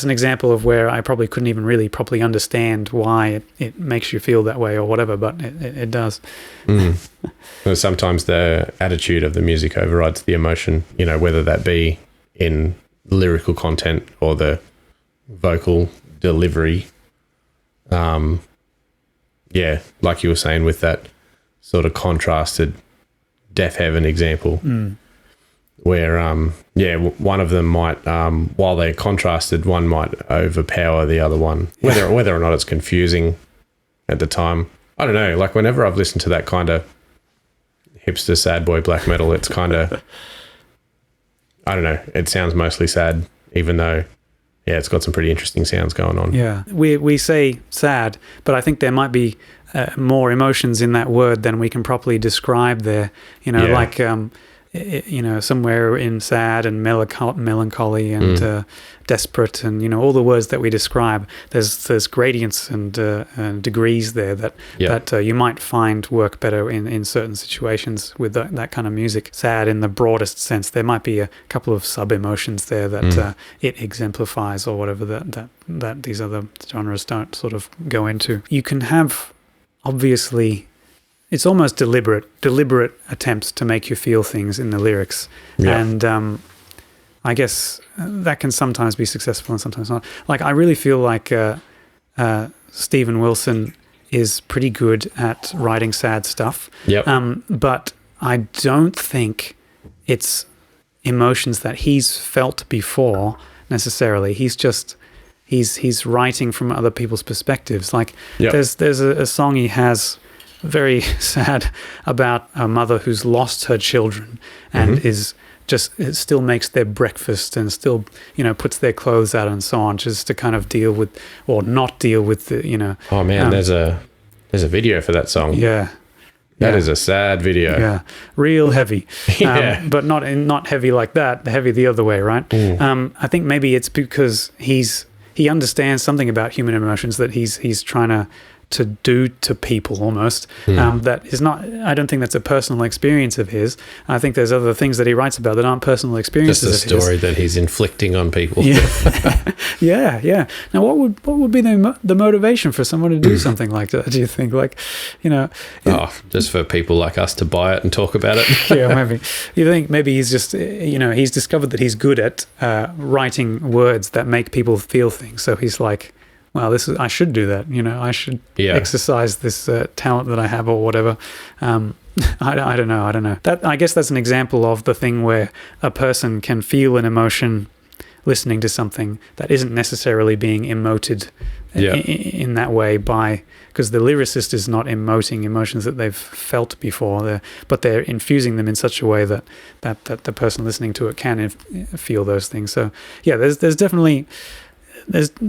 an example of where I probably couldn't even really properly understand why it makes you feel that way or whatever, but it does. Well, sometimes the attitude of the music overrides the emotion, whether that be in lyrical content or the vocal delivery. Like you were saying with that sort of contrasted Deaf Heaven example, where one of them might, while they're contrasted, one might overpower the other one. Whether or not it's confusing at the time, I don't know. Like whenever I've listened to that kind of hipster sad boy black metal, it's kind of, I don't know. It sounds mostly sad, even though it's got some pretty interesting sounds going on. Yeah, we say sad, but I think there might be more emotions in that word than we can properly describe there. Like somewhere in sad and melancholy and desperate and all the words that we describe. There's gradients and degrees there that you might find work better in certain situations with that kind of music. Sad in the broadest sense. There might be a couple of sub emotions there that it exemplifies or whatever that these other genres don't sort of go into. You can have obviously it's almost deliberate attempts to make you feel things in the lyrics. Yeah. And I guess that can sometimes be successful and sometimes not. Like, I really feel like Steven Wilson is pretty good at writing sad stuff. Yep. But I don't think it's emotions that he's felt before necessarily. He's writing from other people's perspectives. Like, Yep. there's a song he has very sad about a mother who's lost her children and it still makes their breakfast and still, puts their clothes out and so on, just to kind of deal with or not deal with the, Oh man, there's a video for that song. Yeah. That is a sad video. Yeah, real heavy. Yeah. But not heavy like that. Heavy the other way, right? I think maybe it's because he understands something about human emotions that he's trying to do to people almost. That is not. I don't think that's a personal experience of his. I think there's other things that he writes about that aren't personal experiences. Just a story that he's inflicting on people. Yeah, yeah. Now, what would be the motivation for someone to do something like that? Do you think, just for people like us to buy it and talk about it? Yeah, maybe. You think maybe he's just, he's discovered that he's good at writing words that make people feel things. So he's like, well, I should do that. I should exercise this talent that I have or whatever. I don't know. I guess that's an example of the thing where a person can feel an emotion listening to something that isn't necessarily being emoted in that way because the lyricist is not emoting emotions that they've felt before, but they're infusing them in such a way that the person listening to it can feel those things. So yeah, there's definitely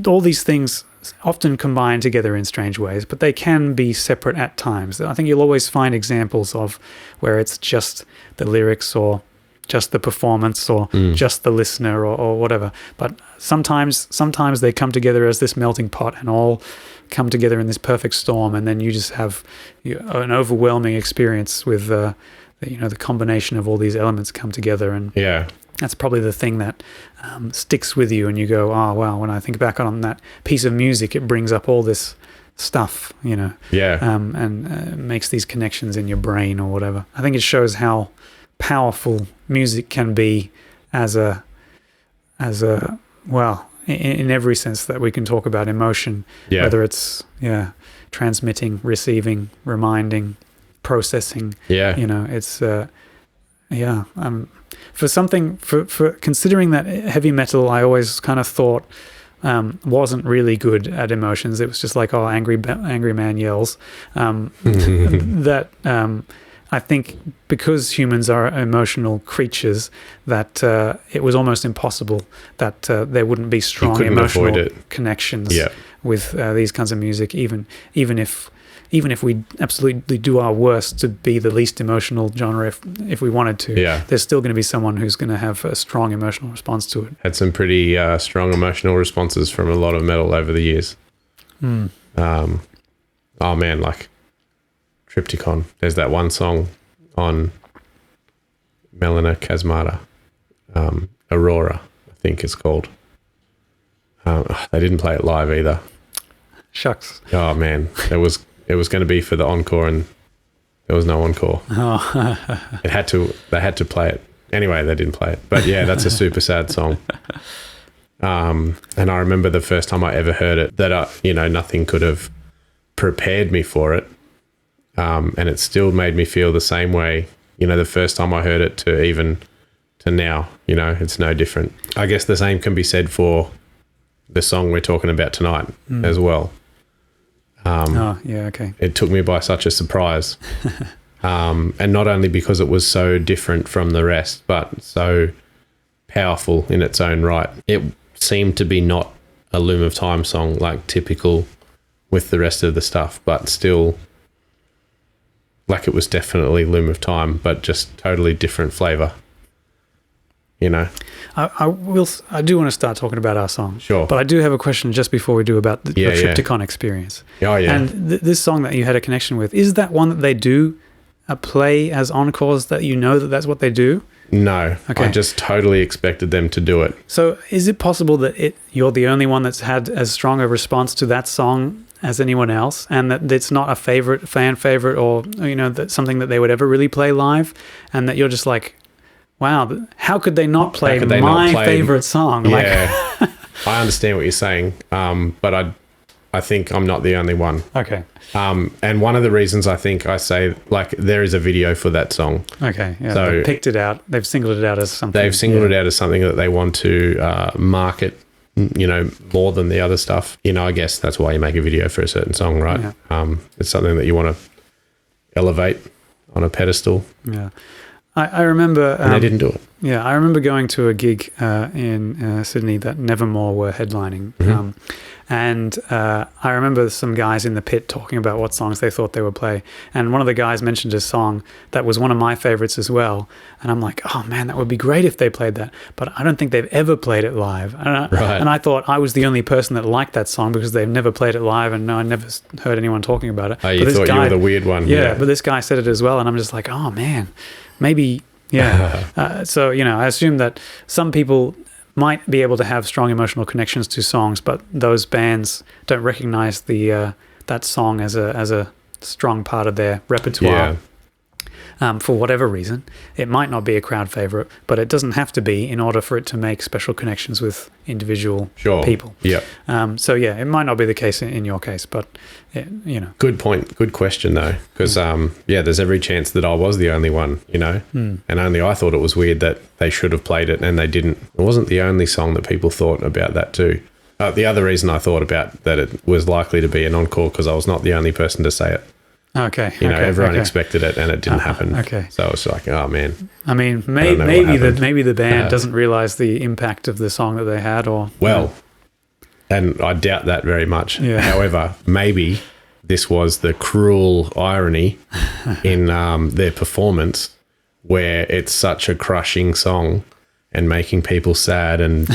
all these things often combine together in strange ways, but they can be separate at times. I think you'll always find examples of where it's just the lyrics or just the performance or just the listener or whatever. But sometimes they come together as this melting pot and all come together in this perfect storm, and then you just have an overwhelming experience with the combination of all these elements come together. And that's probably the thing that sticks with you, and you go, oh, wow, when I think back on that piece of music, it brings up all this stuff, and makes these connections in your brain or whatever. I think it shows how powerful music can be as a in every sense that we can talk about emotion, whether it's transmitting, receiving, reminding, processing. It's for considering that heavy metal, I always kind of thought wasn't really good at emotions. It was just like, oh, angry man yells. I think because humans are emotional creatures, that it was almost impossible that there wouldn't be strong emotional connections with these kinds of music, even if we absolutely do our worst to be the least emotional genre if we wanted to. There's still going to be someone who's going to have a strong emotional response to it. Had some pretty strong emotional responses from a lot of metal over the years. Oh man, like Triptychon. There's that one song on Melina Chasmata, Aurora, I think it's called. They didn't play it live either. Shucks. Oh man, it was going to be for the encore, and there was no encore. They had to play it anyway. They didn't play it, but yeah, that's a super sad song. And I remember the first time I ever heard it, that nothing could have prepared me for it. And it still made me feel the same way, the first time I heard it to now, it's no different. I guess the same can be said for the song we're talking about tonight as well. Okay. It took me by such a surprise. And not only because it was so different from the rest, but so powerful in its own right. It seemed to be not a Loom of Time song like typical with the rest of the stuff, but still, like, it was definitely Loom of Time, but just totally different flavour. I do want to start talking about our song. Sure. But I do have a question just before we do about the Triptychon experience. Oh, yeah. And this song that you had a connection with, is that one that they do play as encores, that that's what they do? No. Okay. I just totally expected them to do it. So is it possible that you're the only one that's had as strong a response to that song as anyone else, and that it's not a fan favorite, or that's something that they would ever really play live, and that you're just like, wow, how could they not play my favorite song? Yeah, I understand what you're saying, but I think I'm not the only one. Okay. And one of the reasons I think I say, like, there is a video for that song. Okay. Yeah. So they picked it out. They've singled it out as something. They've singled it out as something that they want to market, more than the other stuff. I guess that's why you make a video for a certain song, right? Yeah. It's something that you want to elevate on a pedestal. Yeah. I remember... and they didn't do it. Yeah, I remember going to a gig in Sydney that Nevermore were headlining. Mm-hmm. And I remember some guys in the pit talking about what songs they thought they would play. And one of the guys mentioned a song that was one of my favorites as well. And I'm like, oh man, that would be great if they played that. But I don't think they've ever played it live. And I thought I was the only person that liked that song because they've never played it live, and I never heard anyone talking about it. Oh, you thought you were the weird one. Yeah, but this guy said it as well. And I'm just like, oh man, maybe... Yeah. So, I assume that some people might be able to have strong emotional connections to songs, but those bands don't recognize that song as a strong part of their repertoire. Yeah. For whatever reason. It might not be a crowd favorite, but it doesn't have to be in order for it to make special connections with individual people. Yeah. So yeah, it might not be the case in your case, but Good point. Good question though, because there's every chance that I was the only one, and only I thought it was weird that they should have played it and they didn't. It wasn't the only song that people thought about that too. The other reason I thought about that it was likely to be an encore because I was not the only person to say it. Okay. Everyone expected it and it didn't happen. Okay. So it was like, oh man. I mean, maybe the band doesn't realize the impact of the song that they had, or and I doubt that very much. Yeah. However, maybe this was the cruel irony in their performance, where it's such a crushing song and making people sad and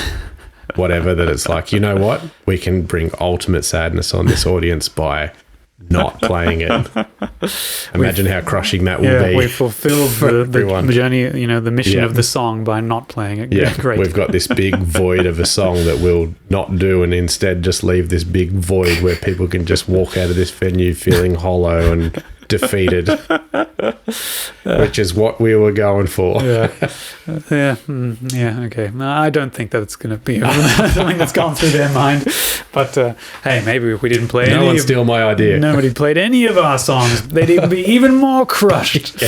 whatever, that it's like, you know what? We can bring ultimate sadness on this audience by not playing it. Imagine how crushing that will be. We fulfilled the journey, the mission of the song by not playing it. Yeah, great. We've got this big void of a song that we'll not do, and instead just leave this big void where people can just walk out of this venue feeling hollow and defeated, which is what we were going for. Okay. No, I don't think that it's going to be something that's gone through their mind. But hey, maybe if we didn't play steal my idea. Nobody played any of our songs, they'd even be even more crushed.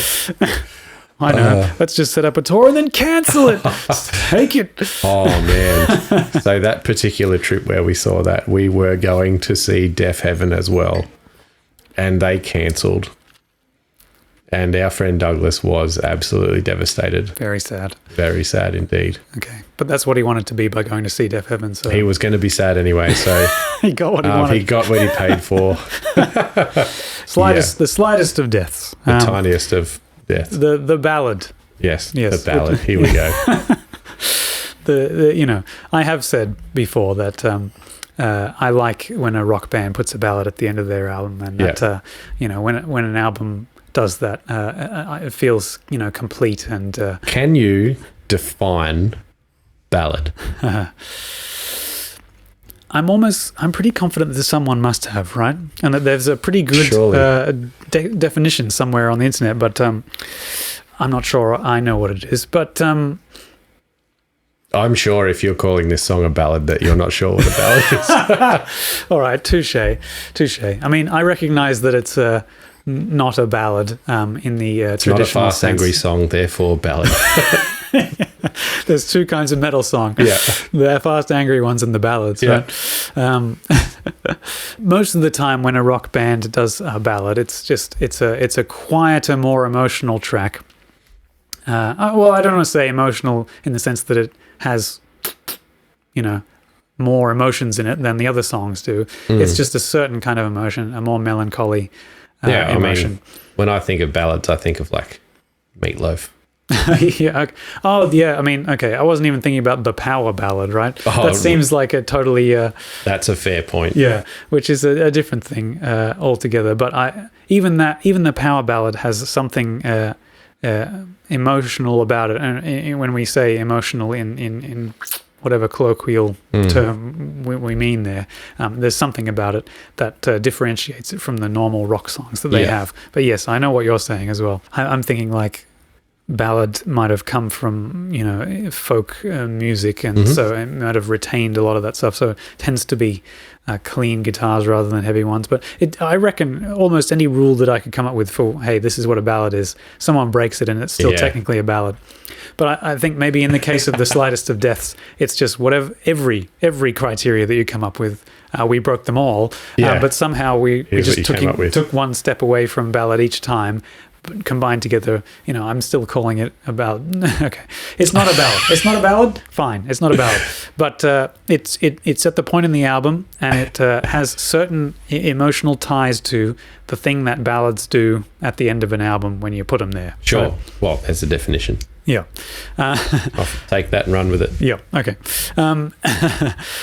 I know. Let's just set up a tour and then cancel it. Take it. Oh, man. So that particular trip where we saw that, we were going to see Deaf Heaven as well. And they cancelled. And our friend Douglas was absolutely devastated. Very sad. Very sad indeed. Okay. But that's what he wanted to be by going to see Deaf Heaven. So he was going to be sad anyway. So he got what he wanted. He got what he paid for. The slightest of deaths. The tiniest of deaths. The ballad. Yes. The ballad. Here we go. I have said before that I like when a rock band puts a ballad at the end of their album, and that when an album does that, it feels complete. And can you define ballad? I'm pretty confident that someone must have, right? And that there's a pretty good definition somewhere on the internet, but I'm not sure I know what it is. But I'm sure if you're calling this song a ballad that you're not sure what a ballad is. All right, touche. I mean, I recognize that it's not a ballad in the it's traditional not a fast, sense. angry song, therefore ballad. There's two kinds of metal song. Yeah. The fast, angry ones and the ballads, right? Most of the time when a rock band does a ballad, it's a quieter, more emotional track. Well, I don't want to say emotional in the sense that it has, more emotions in it than the other songs do. It's just a certain kind of emotion, a more melancholy emotion. I mean, when I think of ballads, I think of like Meatloaf. Yeah. Oh, yeah. I mean, okay. I wasn't even thinking about the power ballad, right? Oh, that seems like a totally. That's a fair point. Yeah, which is a different thing altogether. But even the power ballad has something emotional about it. And when we say emotional in whatever colloquial term we mean there. There's something about it that differentiates it from the normal rock songs that they have. But yes, I know what you're saying as well. I'm thinking like ballad might have come from, you know, folk music, and so it might have retained a lot of that stuff. So it tends to be clean guitars rather than heavy ones. But I reckon almost any rule that I could come up with for, hey, this is what a ballad is, someone breaks it and it's still technically a ballad. But I think maybe in the case of the Slightest of Deaths, it's just whatever, every criteria that you come up with, we broke them all. But somehow we just took one step away from ballad each time, combined together. You know, I'm still calling it a ballad. Okay, it's not a ballad. It's not a ballad. Fine, it's not a ballad. But it's at the point in the album, and it has certain emotional ties to the thing that ballads do at the end of an album when you put them there. Sure. So, well, there's a definition. Yeah. I'll take that and run with it. Yeah. Okay.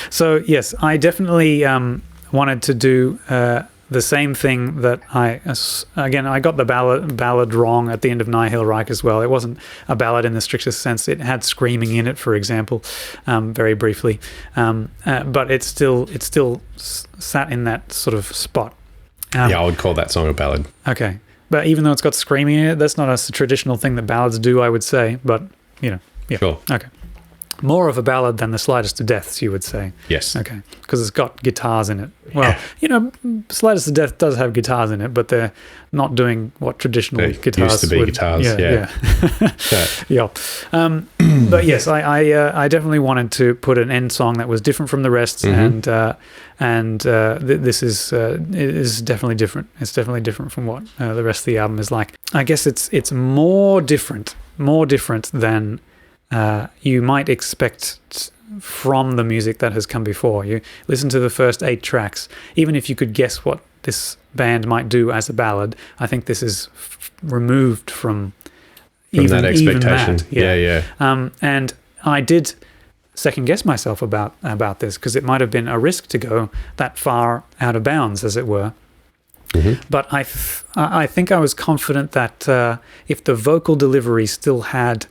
So yes, I definitely wanted to do the same thing that I got the ballad wrong at the end of Nihil Reich as well. It wasn't a ballad in the strictest sense. It had screaming in it, for example, very briefly, but it still sat in that sort of spot. I would call that song a ballad. Okay, but even though it's got screaming in it, that's not a traditional thing that ballads do, I would say. But you know, yeah, sure, okay. More of a ballad than the Slightest of Deaths, you would say. Yes. Okay. Because it's got guitars in it. Well, you know, Slightest of Death does have guitars in it, but they're not doing what traditional guitars used to be would. Guitars. Yeah. But yes, I definitely wanted to put an end song that was different from the rest, and this is definitely different. It's definitely different from what the rest of the album is like. I guess it's more different than you might expect from the music that has come before. You listen to the first 8 tracks, even if you could guess what this band might do as a ballad, I think this is removed from even that expectation. Even that. And I did second guess myself about this, because it might have been a risk to go that far out of bounds, as it were. But I think I was confident that if the vocal delivery still had,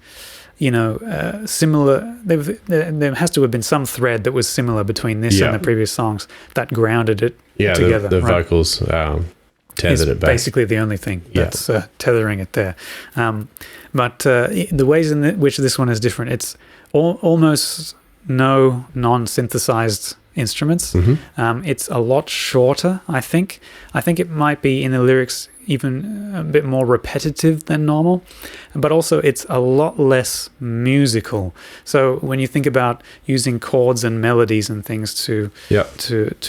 you know, similar, there has to have been some thread that was similar between this and the previous songs that grounded it together. The vocals tethered it back. Basically the only thing that's tethering it there. But the ways in which this one is different, it's almost no non-synthesized instruments. It's a lot shorter, I think. I think it might be in the lyrics even a bit more repetitive than normal, but also it's a lot less musical. So when you think about using chords and melodies and things to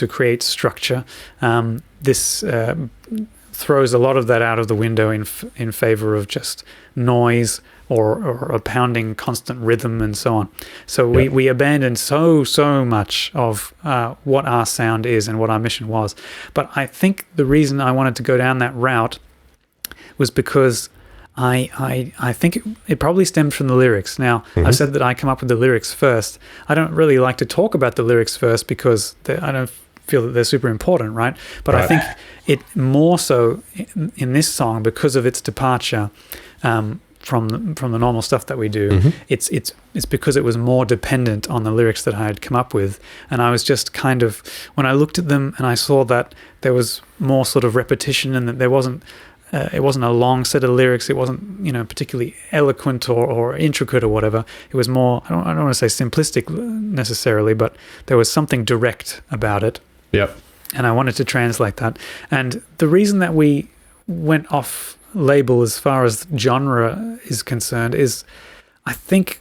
create structure, this throws a lot of that out of the window in favor of just noise or a pounding constant rhythm and so on. So we abandoned so much of what our sound is and what our mission was. But I think the reason I wanted to go down that route was because I think it probably stemmed from the lyrics. Now, I've said that I come up with the lyrics first. I don't really like to talk about the lyrics first because I don't feel that they're super important, right? But I think it more so in this song, because of its departure from the normal stuff that we do, it's because it was more dependent on the lyrics that I had come up with. And I was just kind of, when I looked at them and I saw that there was more sort of repetition, and that there wasn't it wasn't a long set of lyrics, it wasn't, you know, particularly eloquent or intricate or whatever. It was more, I don't want to say simplistic necessarily, but there was something direct about it. And I wanted to translate that. And the reason that we went off label as far as genre is concerned is I think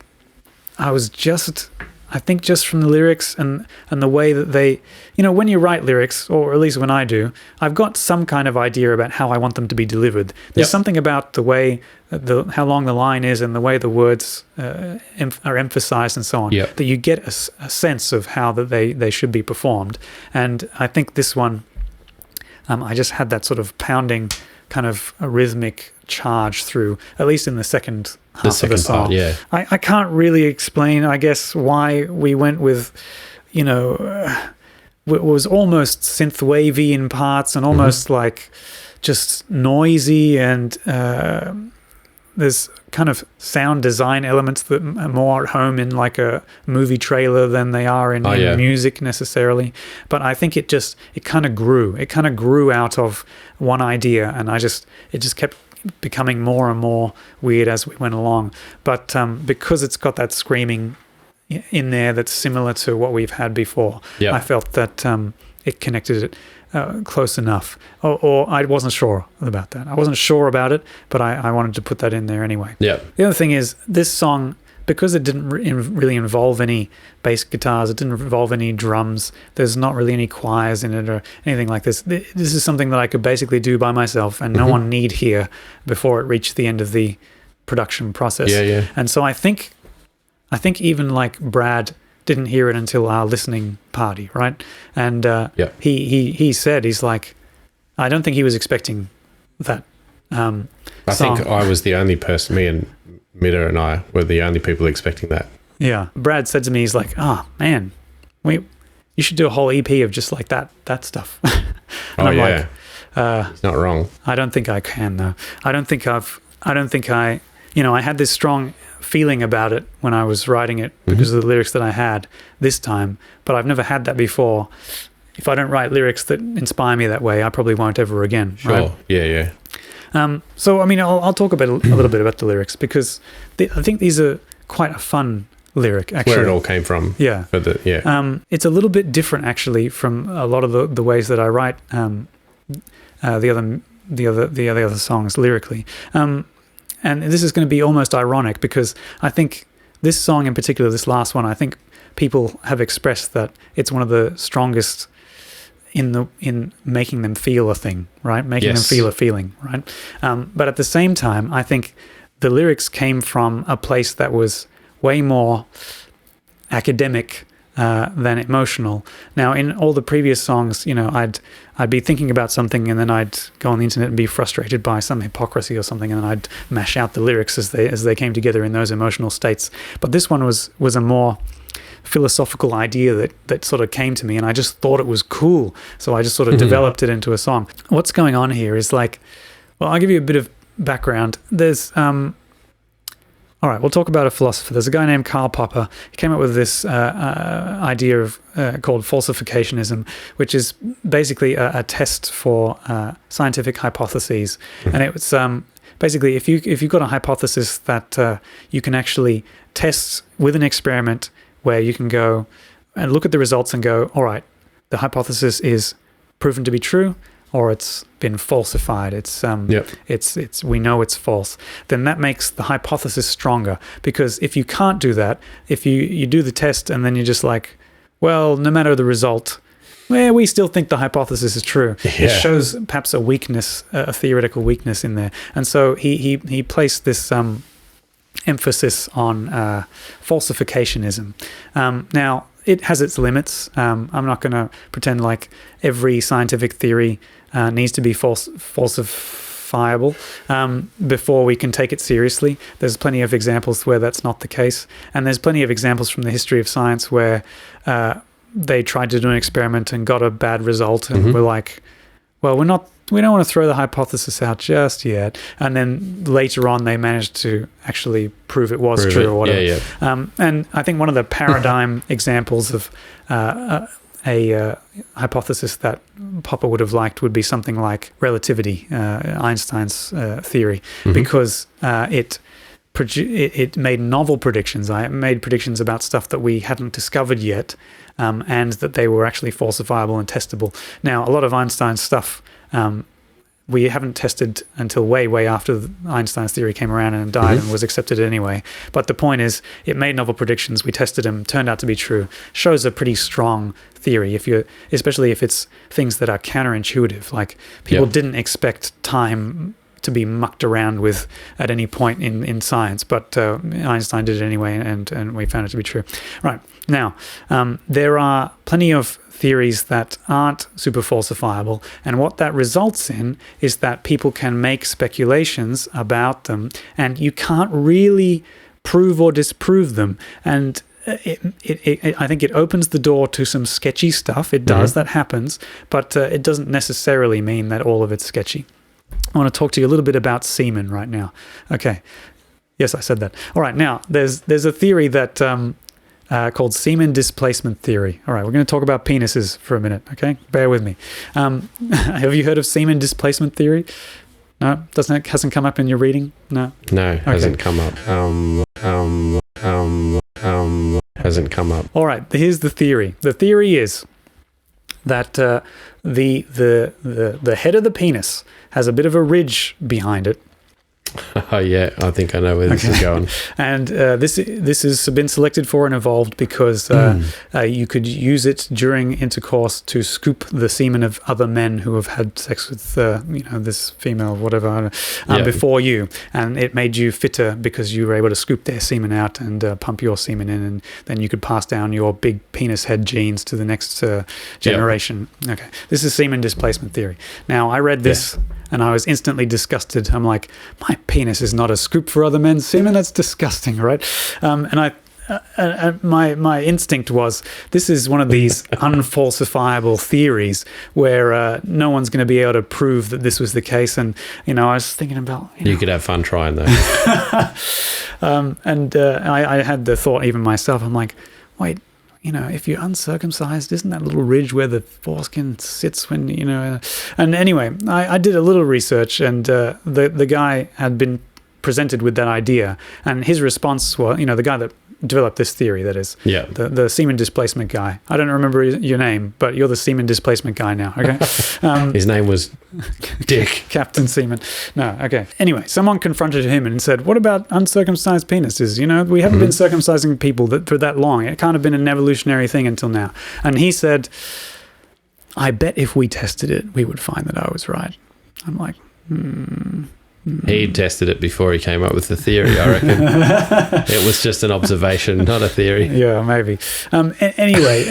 just from the lyrics and the way that they, you know, when you write lyrics, or at least when I do, I've got some kind of idea about how I want them to be delivered. There's something about the way, how long the line is and the way the words are emphasized and so on, that you get a sense of how that they should be performed. And I think this one, I just had that sort of pounding kind of a rhythmic charge through, at least in the second half of the song. I can't really explain, I guess, why we went with, you know, it was almost synth wavy in parts and almost like just noisy and there's kind of sound design elements that are more at home in like a movie trailer than they are in music necessarily. But I think it kind of grew. It kind of grew out of one idea, and it just kept becoming more and more weird as we went along. But because it's got that screaming in there that's similar to what we've had before, I felt that it connected it close enough, or I wasn't sure about that. I wasn't sure about it, but I wanted to put that in there anyway. Yeah. The other thing is this song, because it didn't really involve any bass guitars, it didn't involve any drums, there's not really any choirs in it or anything like this. This is something that I could basically do by myself and no one need hear before it reached the end of the production process. Yeah. And so I think even like Brad didn't hear it until our listening party, right? And he said, he's like, I don't think he was expecting that I think I was the only person, me and Mida and I were the only people expecting that. Yeah. Brad said to me, he's like, oh, man, you should do a whole EP of just like that stuff. And I'm like, he's not wrong. I don't think I can, though. I had this strong feeling about it when I was writing it because of the lyrics that I had this time, but I've never had that before. If I don't write lyrics that inspire me that way, I probably won't ever again. Sure. Right? Yeah. So, I mean, I'll talk a little bit about the lyrics because I think these are quite a fun lyric, actually. Where it all came from. Yeah. It's a little bit different, actually, from a lot of the ways that I write the other songs lyrically. And this is going to be almost ironic because I think this song in particular, this last one, I think people have expressed that it's one of the strongest in making them feel a thing, right? Making them feel a feeling, right? But at the same time, I think the lyrics came from a place that was way more academic than emotional. Now, in all the previous songs, I'd be thinking about something and then I'd go on the internet and be frustrated by some hypocrisy or something, and then I'd mash out the lyrics as they came together in those emotional states. But this one was a more philosophical idea that sort of came to me, and I just thought it was cool. So I just sort of developed it into a song. What's going on here is like, well, I'll give you a bit of background. There's all right, we'll talk about a philosopher. There's a guy named Karl Popper. He came up with this idea of called falsificationism, which is basically a test for scientific hypotheses. And it was basically if you've got a hypothesis that you can actually test with an experiment where you can go and look at the results and go, all right, the hypothesis is proven to be true, or it's been falsified. It's we know it's false. Then that makes the hypothesis stronger, because if you can't do that, if you do the test and then you're just like, well, no matter the result, we still think the hypothesis is true. Yeah. It shows perhaps a weakness, a theoretical weakness in there. And so he placed this emphasis on falsificationism. Now, it has its limits. I'm not going to pretend like every scientific theory needs to be falsifiable before we can take it seriously. There's plenty of examples where that's not the case. And there's plenty of examples from the history of science where they tried to do an experiment and got a bad result and were like, well, we don't want to throw the hypothesis out just yet. And then later on, they managed to actually prove it was true or whatever. Yeah. And I think one of the paradigm examples of a hypothesis that Popper would have liked would be something like relativity, Einstein's theory, because it made novel predictions. It made predictions about stuff that we hadn't discovered yet, and that they were actually falsifiable and testable. Now, a lot of Einstein's stuff we haven't tested until way after Einstein's theory came around and died and was accepted anyway. But the point is, it made novel predictions. We tested them, turned out to be true. Shows a pretty strong theory, especially if it's things that are counterintuitive. Like people didn't expect time to be mucked around with at any point in science, but Einstein did it anyway, and we found it to be true. Right. Now, there are plenty of theories that aren't super falsifiable, and what that results in is that people can make speculations about them, and you can't really prove or disprove them. And I think it opens the door to some sketchy stuff. It does, that happens, but it doesn't necessarily mean that all of it's sketchy. I want to talk to you a little bit about semen right now. Okay. Yes, I said that. All right. Now, there's a theory that called semen displacement theory. All right, we're going to talk about penises for a minute. Okay, bear with me. Have you heard of semen displacement theory? No, hasn't come up in your reading. No, okay. Hasn't come up. Hasn't come up. All right. Here's the theory. The theory is that the head of the penis has a bit of a ridge behind it. Oh yeah, I think I know where this is going. And this has been selected for and evolved because you could use it during intercourse to scoop the semen of other men who have had sex with this female, whatever, before you, and it made you fitter because you were able to scoop their semen out and pump your semen in, and then you could pass down your big penis head genes to the next generation. Yep. Okay, this is semen displacement theory. Now, I read this. And I was instantly disgusted. I'm like, my penis is not a scoop for other men's semen. That's disgusting, right? My instinct was, this is one of these unfalsifiable theories where no one's going to be able to prove that this was the case. And I was thinking about you could have fun trying though. I had the thought even myself. I'm like, wait. If you're uncircumcised, isn't that little ridge where the foreskin sits when, And anyway, I did a little research, and the guy had been presented with that idea, and his response was, the guy that developed this theory, that is, the semen displacement guy. I don't remember your name, but you're the semen displacement guy now, okay? His name was Dick. Captain Semen. No, okay. Anyway, someone confronted him and said, what about uncircumcised penises? We haven't been circumcising people for that long. It can't have been an evolutionary thing until now. And he said, I bet if we tested it, we would find that I was right. I'm like, He tested it before he came up with the theory, I reckon. It was just an observation, not a theory. Yeah, maybe. Anyway,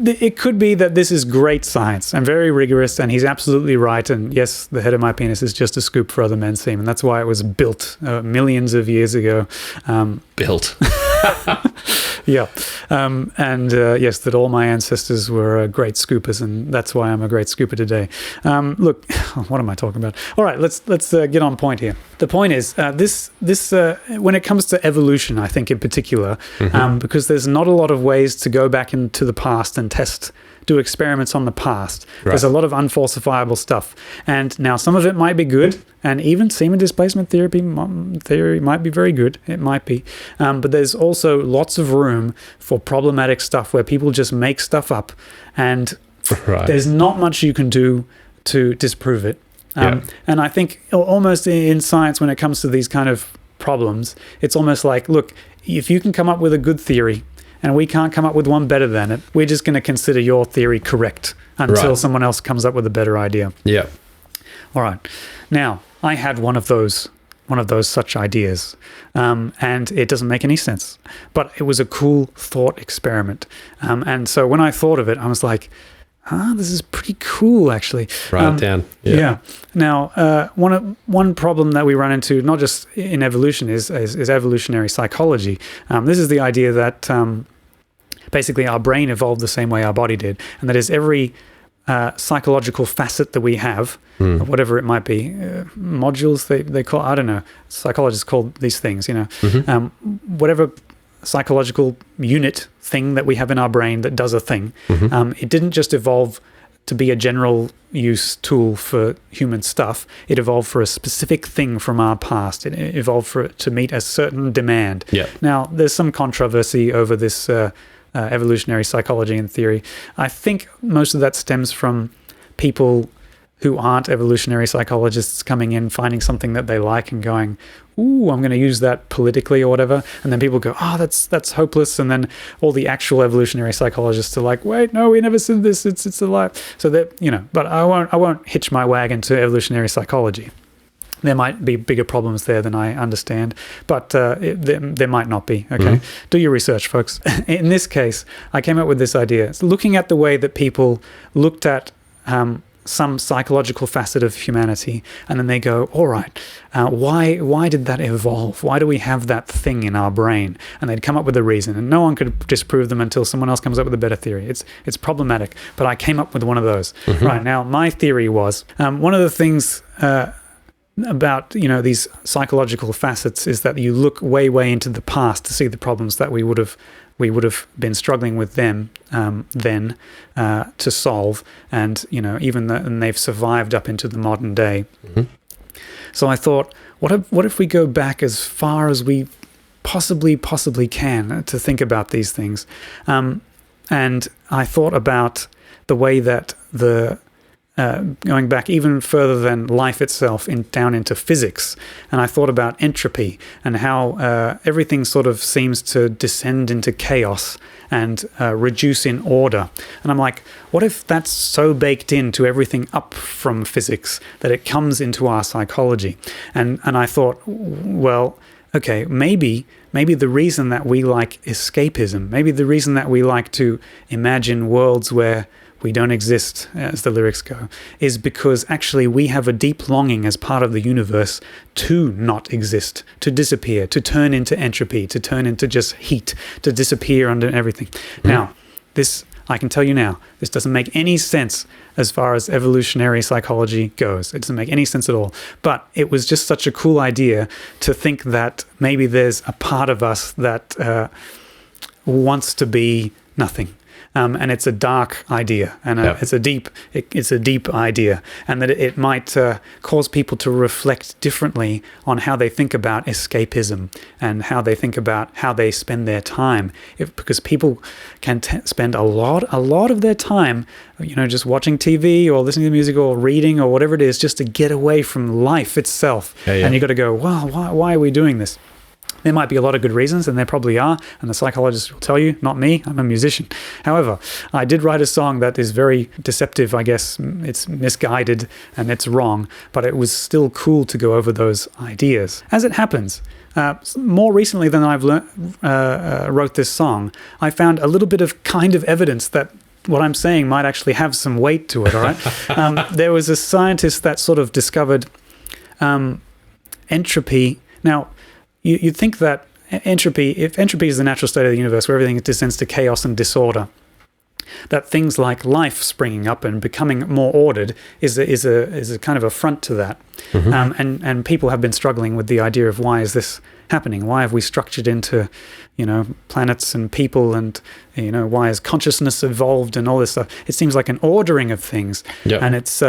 it could be that this is great science and very rigorous, and he's absolutely right. And yes, the head of my penis is just a scoop for other men's semen. That's why it was built millions of years ago. Built. Yeah. Yes, that all my ancestors were great scoopers, and that's why I'm a great scooper today. Look, what am I talking about? All right, let's get on point here. The point is, this when it comes to evolution, I think in particular, because there's not a lot of ways to go back into the past and do experiments on the past. Right. There's a lot of unfalsifiable stuff. And now some of it might be good, and even semen displacement theory might be very good. It might be. But there's also lots of room for problematic stuff where people just make stuff up, and there's not much you can do to disprove it. And I think almost in science, when it comes to these kind of problems, it's almost like, look, if you can come up with a good theory, and we can't come up with one better than it, we're just going to consider your theory correct until someone else comes up with a better idea. Yeah. All right. Now, I had one of those such ideas, and it doesn't make any sense. But it was a cool thought experiment. And so when I thought of it, I was like, this is pretty cool, actually. Write it down. Yeah. Now, one problem that we run into, not just in evolution, is evolutionary psychology. This is the idea that basically our brain evolved the same way our body did, and that is every psychological facet that we have, whatever it might be, modules they call, I don't know, psychologists call these things, whatever psychological unit thing that we have in our brain that does a thing. It didn't just evolve to be a general use tool for human stuff. It evolved for a specific thing from our past. It evolved for it to meet a certain demand. Yeah. Now, there's some controversy over this evolutionary psychology and theory. I think most of that stems from people who aren't evolutionary psychologists coming in, finding something that they like and going, ooh, I'm going to use that politically or whatever. And then people go, oh, that's hopeless. And then all the actual evolutionary psychologists are like, wait, no, we never said this. It's a lie. So that, but I won't hitch my wagon to evolutionary psychology. There might be bigger problems there than I understand, but there might not be, okay? Do your research, folks. In this case, I came up with this idea. It's looking at the way that people looked at some psychological facet of humanity, and then they go, all right, why did that evolve? Why do we have that thing in our brain? And they'd come up with a reason, and no one could disprove them until someone else comes up with a better theory. It's problematic, but I came up with one of those. Right, now my theory was, one of the things about these psychological facets is that you look way into the past to see the problems that we would have been struggling with them then to solve, and and they've survived up into the modern day. So I thought, what if we go back as far as we possibly can to think about these things, and I thought about the way that going back even further than life itself, down into physics. And I thought about entropy and how everything sort of seems to descend into chaos and reduce in order. And I'm like, what if that's so baked into everything up from physics that it comes into our psychology? And I thought, well, okay, maybe the reason that we like escapism, maybe the reason that we like to imagine worlds where we don't exist, as the lyrics go, is because actually we have a deep longing as part of the universe to not exist, to disappear, to turn into entropy, to turn into just heat, to disappear under everything. Now, this, I can tell you now, this doesn't make any sense as far as evolutionary psychology goes. It doesn't make any sense at all. But it was just such a cool idea to think that maybe there's a part of us that wants to be nothing. And it's a dark idea, and it's a deep idea, and that it might cause people to reflect differently on how they think about escapism and how they think about how they spend their time. Because people can spend a lot of their time, just watching TV or listening to music or reading or whatever it is, just to get away from life itself. And you got to go, well, why are we doing this? There might be a lot of good reasons, and there probably are, and the psychologists will tell you, not me, I'm a musician. However, I did write a song that is very deceptive, I guess. It's misguided and it's wrong, but it was still cool to go over those ideas. As it happens, more recently than I've wrote this song, I found a little bit of kind of evidence that what I'm saying might actually have some weight to it, all right? There was a scientist that sort of discovered entropy. Now, you'd think that if entropy is the natural state of the universe where everything descends to chaos and disorder, that things like life springing up and becoming more ordered is a kind of affront to that. And people have been struggling with the idea of, why is this happening? Why have we structured into, planets and people, and why has consciousness evolved and all this stuff? It seems like an ordering of things, and it's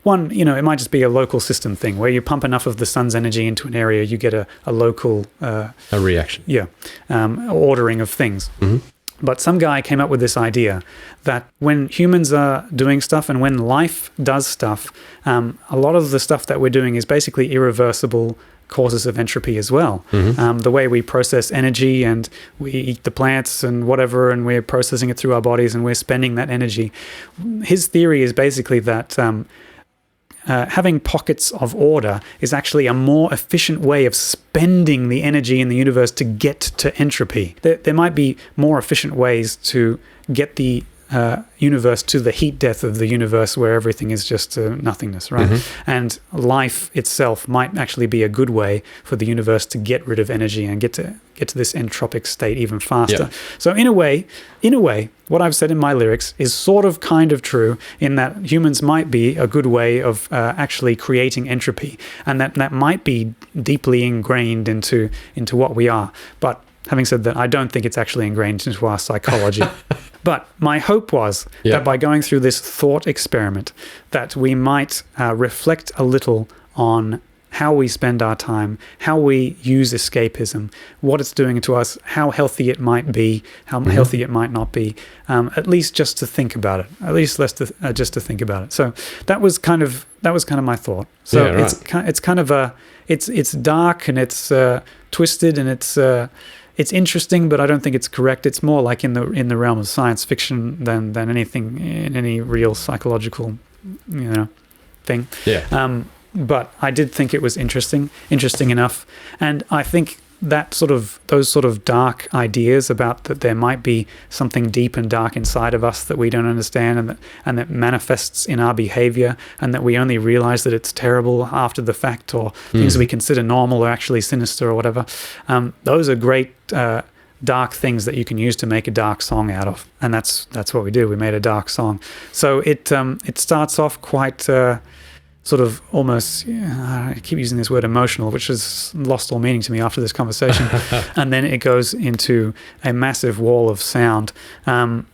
one, it might just be a local system thing where you pump enough of the sun's energy into an area, you get a local a reaction. Ordering of things. But some guy came up with this idea that when humans are doing stuff and when life does stuff, a lot of the stuff that we're doing is basically irreversible causes of entropy as well. The way we process energy, and we eat the plants and whatever, and we're processing it through our bodies and we're spending that energy. His theory is basically that having pockets of order is actually a more efficient way of spending the energy in the universe to get to entropy. There might be more efficient ways to get the universe to the heat death of the universe where everything is just nothingness, right? And life itself might actually be a good way for the universe to get rid of energy and get to this entropic state even faster. So in a way, what I've said in my lyrics is sort of kind of true, in that humans might be a good way of actually creating entropy, and that might be deeply ingrained into what we are. But having said that, I don't think it's actually ingrained into our psychology. But my hope was that by going through this thought experiment, that we might reflect a little on how we spend our time, how we use escapism, what it's doing to us, how healthy it might be, how healthy it might not be, at least just to think about it, just to think about it. So that was kind of my thought. So it's kind of it's dark and it's twisted and it's interesting, but I don't think it's correct. It's more like in the realm of science fiction than anything in any real psychological, thing. But I did think it was interesting enough, and I think those sort of dark ideas about that there might be something deep and dark inside of us that we don't understand, and that manifests in our behavior, and that we only realize that it's terrible after the fact, or things we consider normal are actually sinister or whatever. Those are great dark things that you can use to make a dark song out of, and that's what we did. We made a dark song. So it starts off quite sort of almost, I keep using this word emotional, which has lost all meaning to me after this conversation. And then it goes into a massive wall of sound. And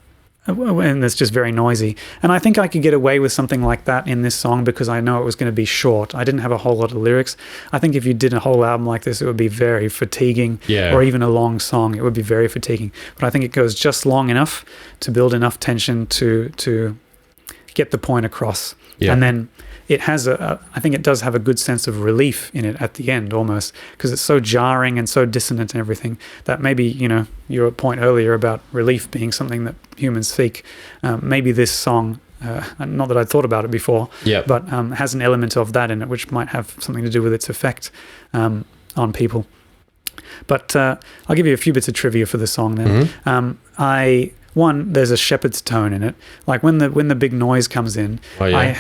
it's just very noisy. And I think I could get away with something like that in this song because I know it was going to be short. I didn't have a whole lot of lyrics. I think if you did a whole album like this, it would be very fatiguing. Or even a long song, it would be very fatiguing. But I think it goes just long enough to build enough tension to get the point across. And then it has I think it does have a good sense of relief in it at the end almost, because it's so jarring and so dissonant and everything that maybe, your point earlier about relief being something that humans seek, maybe this song, not that I'd thought about it before, but has an element of that in it, which might have something to do with its effect on people. But I'll give you a few bits of trivia for the song then. One, there's a shepherd's tone in it. Like when the big noise comes in, I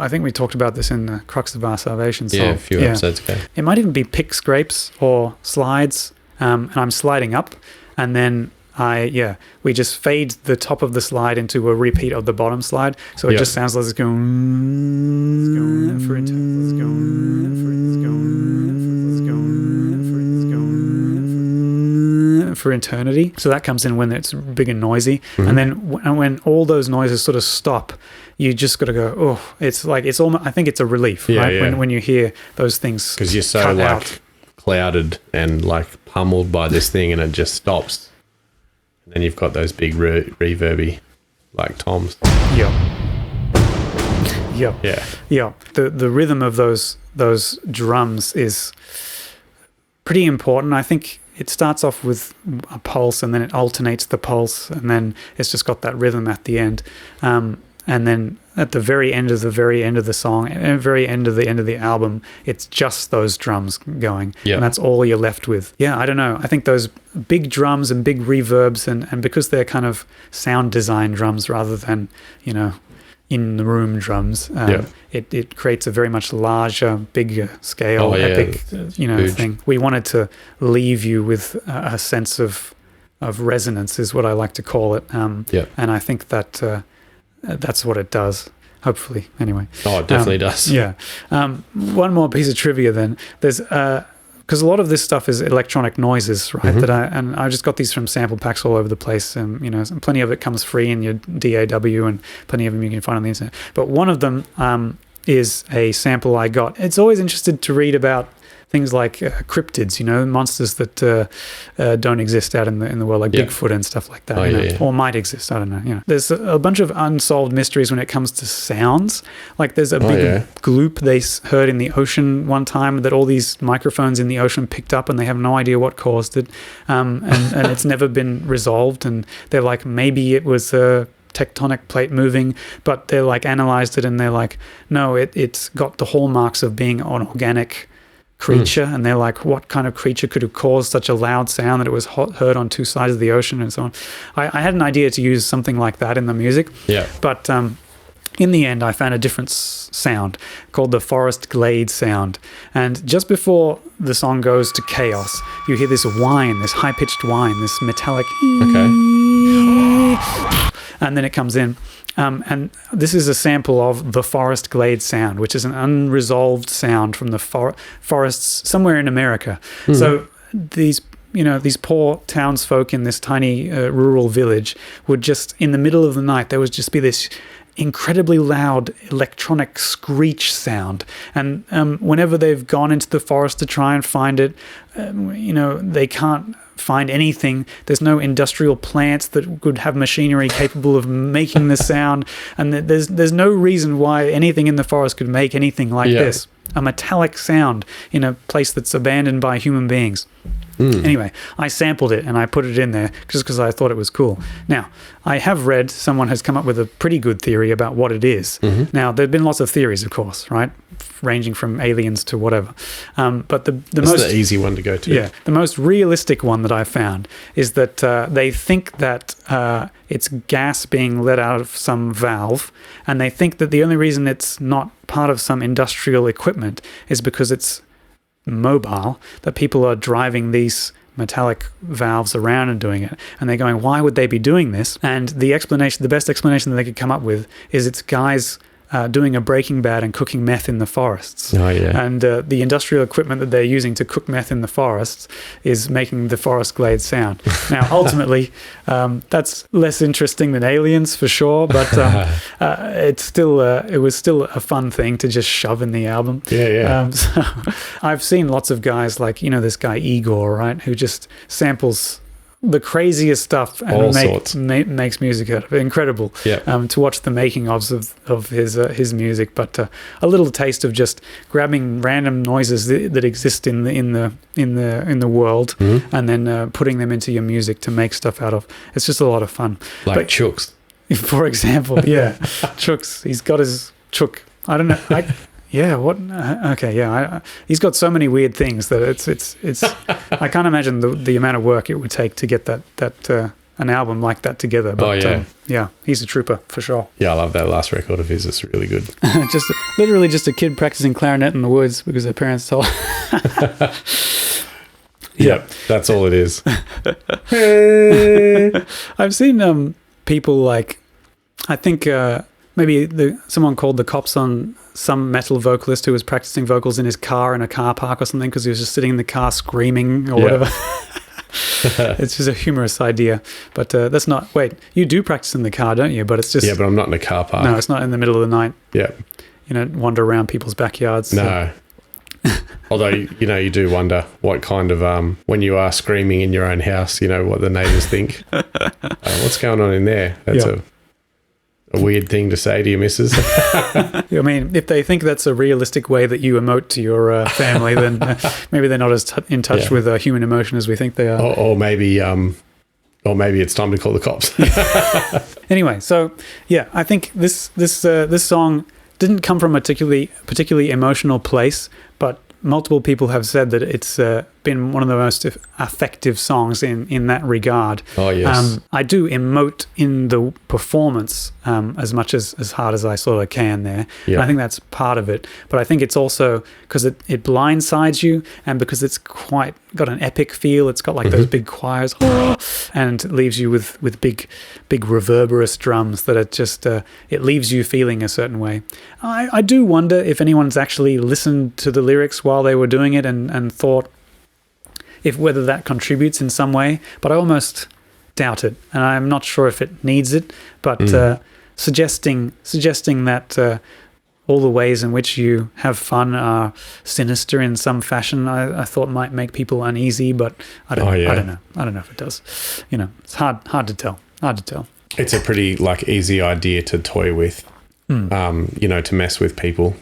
think we talked about this in the Crux of Our Salvation song. A few episodes ago. It might even be pick scrapes or slides, and I'm sliding up, and then we just fade the top of the slide into a repeat of the bottom slide, so it just sounds like it's going for eternity. So that comes in when it's big and noisy, and then when all those noises sort of stop, you just got to go, oh, it's almost, I think it's a relief, right? When you hear those things, because you're so clouded and pummeled by this thing, and it just stops, and then you've got those big reverby toms. The rhythm of those drums is pretty important. I think it starts off with a pulse, and then it alternates the pulse, and then it's just got that rhythm at the end. And then at the very end of the song, and at the very end of the album, it's just those drums going. And that's all you're left with. I don't know. I think those big drums and big reverbs, and because they're kind of sound design drums rather than, in the room drums, it creates a very much larger, bigger scale, epic, thing. We wanted to leave you with a sense of resonance, is what I like to call it. And I think that that's what it does, hopefully, anyway. Oh, it definitely does. One more piece of trivia then. There's because a lot of this stuff is electronic noises, right? And I just got these from sample packs all over the place, and plenty of it comes free in your DAW, and plenty of them you can find on the internet. But one of them is a sample I got. It's always interested to read about things like cryptids, monsters that don't exist out in the world, like Bigfoot and stuff like that, or might exist. I don't know. There's a bunch of unsolved mysteries when it comes to sounds. Like there's a big gloop they heard in the ocean one time that all these microphones in the ocean picked up, and they have no idea what caused it, and it's never been resolved. And they're like, maybe it was a tectonic plate moving, but they're analyzed it, and they're like, no, it's got the hallmarks of being an organic creature, and they're like, what kind of creature could have caused such a loud sound that it was heard on two sides of the ocean, and so on. I had an idea to use something like that in the music, but in the end I found a different sound called the forest glade sound, and just before the song goes to chaos, you hear this whine, this high-pitched whine, this metallic and then it comes in. And this is a sample of the forest glade sound, which is an unresolved sound from the forests somewhere in America. So these poor townsfolk in this tiny rural village would just, in the middle of the night, there would just be this incredibly loud electronic screech sound, and whenever they've gone into the forest to try and find it, they can't find anything. There's no industrial plants that could have machinery capable of making the sound, and there's no reason why anything in the forest could make anything like this, a metallic sound in a place that's abandoned by human beings. Anyway, I sampled it and I put it in there just because I thought it was cool. Now, I have read someone has come up with a pretty good theory about what it is. Now, there have been lots of theories, of course, right? ranging from aliens to whatever. But the It's most the easy one to go to. yeah, the most realistic one that I found is that they think that it's gas being let out of some valve, and they think that the only reason it's not part of some industrial equipment is because it's mobile, that people are driving these metallic valves around and doing it, and they're going, why would they be doing this? And the best explanation that they could come up with is it's guys doing a Breaking Bad and cooking meth in the forests. Oh, yeah. And the industrial equipment that they're using to cook meth in the forests is making the forest glade sound. Now, ultimately, that's less interesting than aliens for sure, but it was still a fun thing to just shove in the album. Yeah. So I've seen lots of guys like, this guy Igor, right, who just samples the craziest stuff and makes music out of it. Incredible. Yeah. To watch the making of his music, but a little taste of just grabbing random noises that exist in the world, and then putting them into your music to make stuff out of. It's just a lot of fun. Like Chooks, for example. Yeah, Chooks. He's got his Chook. I don't know. Yeah. What? Okay. Yeah. He's got so many weird things that it's. I can't imagine the amount of work it would take to get that an album like that together. But, yeah, he's a trooper for sure. Yeah, I love that last record of his. It's really good. literally just a kid practicing clarinet in the woods because their parents told. Yeah, that's all it is. I've seen people like, I think maybe someone called the cops on some metal vocalist who was practicing vocals in his car in a car park or something because he was just sitting in the car screaming or whatever. It's just a humorous idea, but that's not. Wait, you do practice in the car, don't you? But it's just but I'm not in a car park. No, it's not in the middle of the night. Yeah, wander around people's backyards. No. Although you do wonder what kind of when you are screaming in your own house, what the neighbours think. What's going on in there? That's a weird thing to say to your missus. I mean, if they think that's a realistic way that you emote to your family, then maybe they're not as in touch with human emotion as we think they are. Or maybe it's time to call the cops. Anyway, so yeah, I think this song didn't come from a particularly emotional place, but multiple people have said that it's been one of the most effective songs in that regard. Oh, yes. I do emote in the performance as much as hard as I sort of can there. Yeah. And I think that's part of it. But I think it's also because it blindsides you, and because it's quite got an epic feel. It's got like those big choirs and leaves you with big reverberous drums that are just, it leaves you feeling a certain way. I do wonder if anyone's actually listened to the lyrics while they were doing it and thought whether that contributes in some way, but I almost doubt it, and I'm not sure if it needs it, but suggesting that all the ways in which you have fun are sinister in some fashion, I thought might make people uneasy, but I don't know. I don't know if it does. It's hard to tell. It's a pretty easy idea to toy with, to mess with people.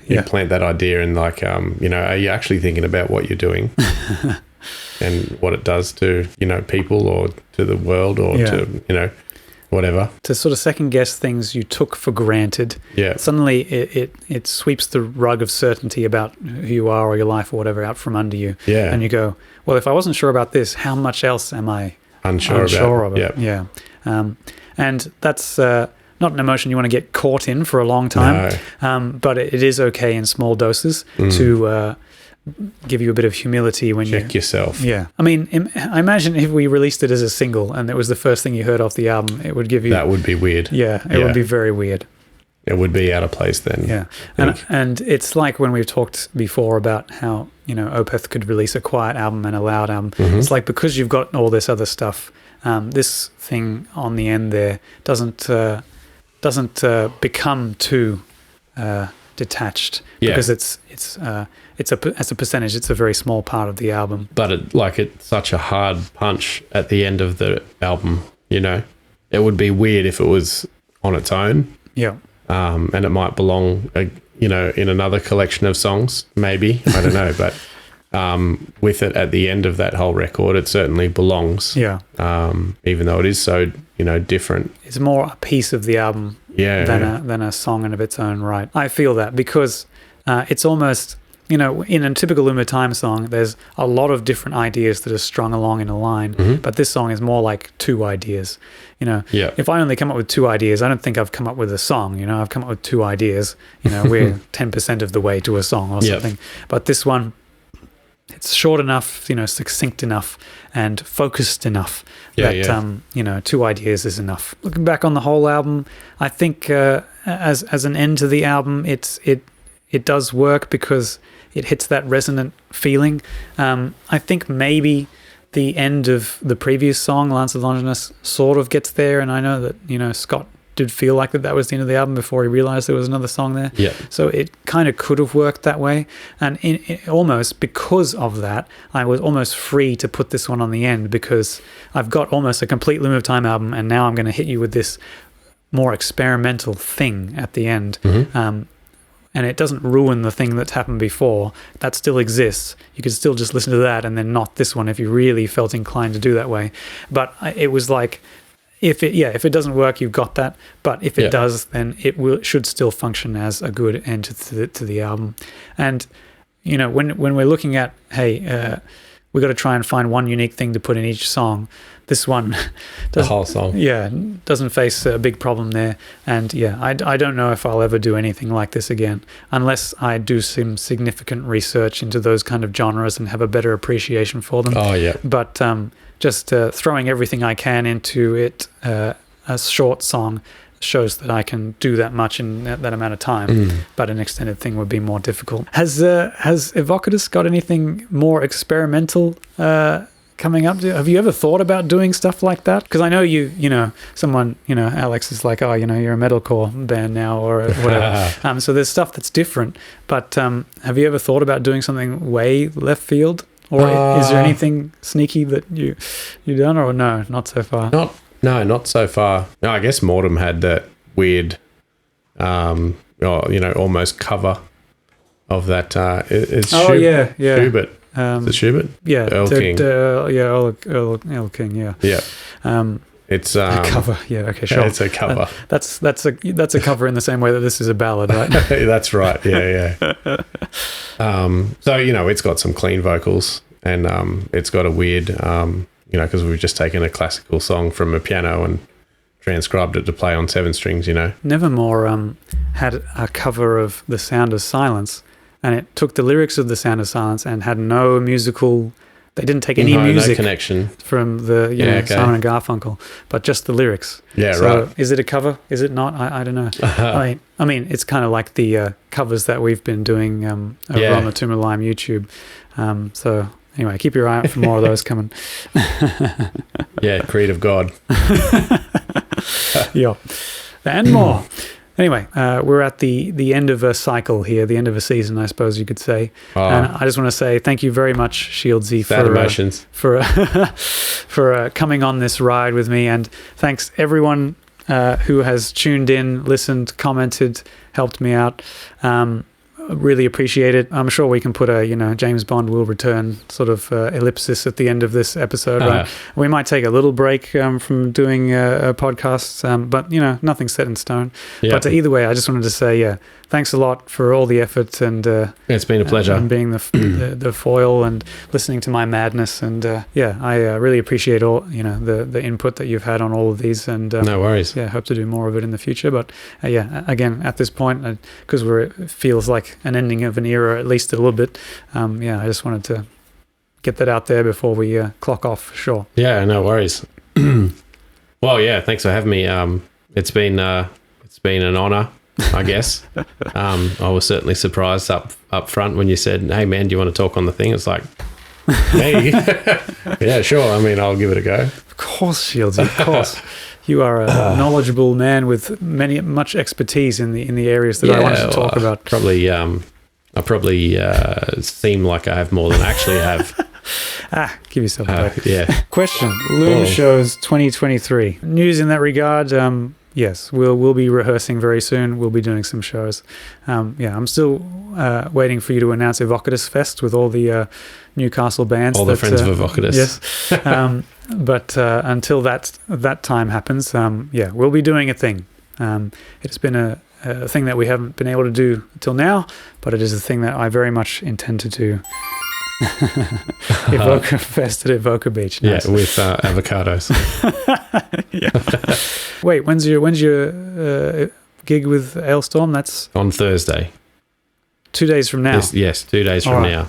You plant that idea and are you actually thinking about what you're doing and what it does to, people or to the world or to, whatever. To sort of second guess things you took for granted. Yeah. Suddenly it sweeps the rug of certainty about who you are or your life or whatever out from under you. Yeah. And you go, well, if I wasn't sure about this, how much else am I unsure about? Yep. Yeah. And that's not an emotion you want to get caught in for a long time, but it is okay in small doses to give you a bit of humility when you check yourself. Yeah, I mean, I imagine if we released it as a single and it was the first thing you heard off the album, it would give you that would be weird. Yeah, it would be very weird. It would be out of place then. Yeah, and it's like when we've talked before about how Opeth could release a quiet album and a loud album. It's like because you've got all this other stuff, this thing on the end there doesn't become too detached because it's as a percentage, it's a very small part of the album. But it's such a hard punch at the end of the album. It would be weird if it was on its own. Yeah. And it might belong, in another collection of songs, maybe. I don't know, but with it at the end of that whole record, it certainly belongs. Yeah. Even though it is so, different. It's more a piece of the album than a song in of its own right. I feel that because it's almost, you know, in a typical Loom of Time song, there's a lot of different ideas that are strung along in a line, but this song is more like 2 ideas. You know, if I only come up with 2 ideas, I don't think I've come up with a song. You know, I've come up with 2 ideas. You know, we're 10% of the way to a song or something. But this one, it's short enough, you know, succinct enough and focused enough that, you know, 2 ideas is enough. Looking back on the whole album, I think as an end to the album, it does work because it hits that resonant feeling. I think maybe the end of the previous song, Lance of Longinus, sort of gets there, and I know that, you know, Scott did feel like that was the end of the album before he realized there was another song there. So it kind of could have worked that way, and almost because of that, I was almost free to put this one on the end, because I've got almost a complete Loom of Time album, and now I'm going to hit you with this more experimental thing at the end. And it doesn't ruin the thing that's happened before. That still exists. You could still just listen to that and then not this one if you really felt inclined to do that way. But it was like, if it doesn't work, you've got that. But if it does, then it should still function as a good end to the album. And, you know, when we're looking at, hey, we got to try and find one unique thing to put in each song. This one, the whole song, doesn't face a big problem there. And I don't know if I'll ever do anything like this again, unless I do some significant research into those kind of genres and have a better appreciation for them. But just throwing everything I can into it, a short song, shows that I can do that much in that amount of time, but an extended thing would be more difficult. Has Evocatus got anything more experimental coming up? Have you ever thought about doing stuff like that? Because I know you know, someone, you know, Alex is like, oh, you know, you're a metalcore band now or whatever. So there's stuff that's different, but have you ever thought about doing something way left field? Or is there anything sneaky that you done, or no, not so far? Not so far. No, I guess Mortem had that weird, you know, almost cover of that. It's Schubert. Is it Schubert? Yeah. Earl King. Earl King, yeah. It's a cover. Yeah, okay, sure. It's a cover. That's a cover in the same way that this is a ballad, right? That's right. Yeah. So, you know, it's got some clean vocals, and it's got a weird, you know, because we've just taken a classical song from a piano and transcribed it to play on 7 strings, you know. Nevermore had a cover of The Sound of Silence, and it took the lyrics of The Sound of Silence and had no musical. They didn't take any music connection from the Simon and Garfunkel, but just the lyrics. Right. Is it a cover? Is it not? I don't know. I mean, it's kind of like the covers that we've been doing over on the Tomb of Lime YouTube. So anyway, keep your eye out for more of those coming. Creative God. And more. Anyway, we're at the end of a cycle here, the end of a season, I suppose you could say. And I just want to say thank you very much, Shieldsy, for coming on this ride with me. And thanks everyone who has tuned in, listened, commented, helped me out. Really appreciate it. I'm sure we can put a, you know, James Bond will return sort of ellipsis at the end of this episode. Right? We might take a little break from doing a podcast, but, you know, nothing's set in stone. But either way, I just wanted to say, thanks a lot for all the effort, and it's been a pleasure. And being the foil and listening to my madness, and I really appreciate all, you know, the input that you've had on all of these, and no worries. Hope to do more of it in the future. But again, at this point, because it feels like an ending of an era, at least a little bit. I just wanted to get that out there before we clock off for sure. Yeah, no worries. Well, thanks for having me. It's been an honor, I guess. I was certainly surprised up front when you said, "Hey man, do you want to talk on the thing?" It's like, hey, yeah, sure. I mean, I'll give it a go. Of course, Shields. Of course. You are a knowledgeable man with much expertise in the areas that I wanted to talk about. I probably seem like I have more than I actually have. Give yourself a break. Question: Loom shows 2023. News in that regard? Yes, we'll be rehearsing very soon. We'll be doing some shows. I'm still waiting for you to announce Evocatus Fest with all the Newcastle bands. All the friends of Evocatus. Yes. But until that time happens, we'll be doing a thing. It's been a thing that we haven't been able to do till now, but it is a thing that I very much intend to do. Evoca Fest at Evoca Beach. Nice. Yeah, with avocados. Yeah. Wait, when's your gig with Ailstorm? That's on Thursday. 2 days from now. Yes, 2 days from now.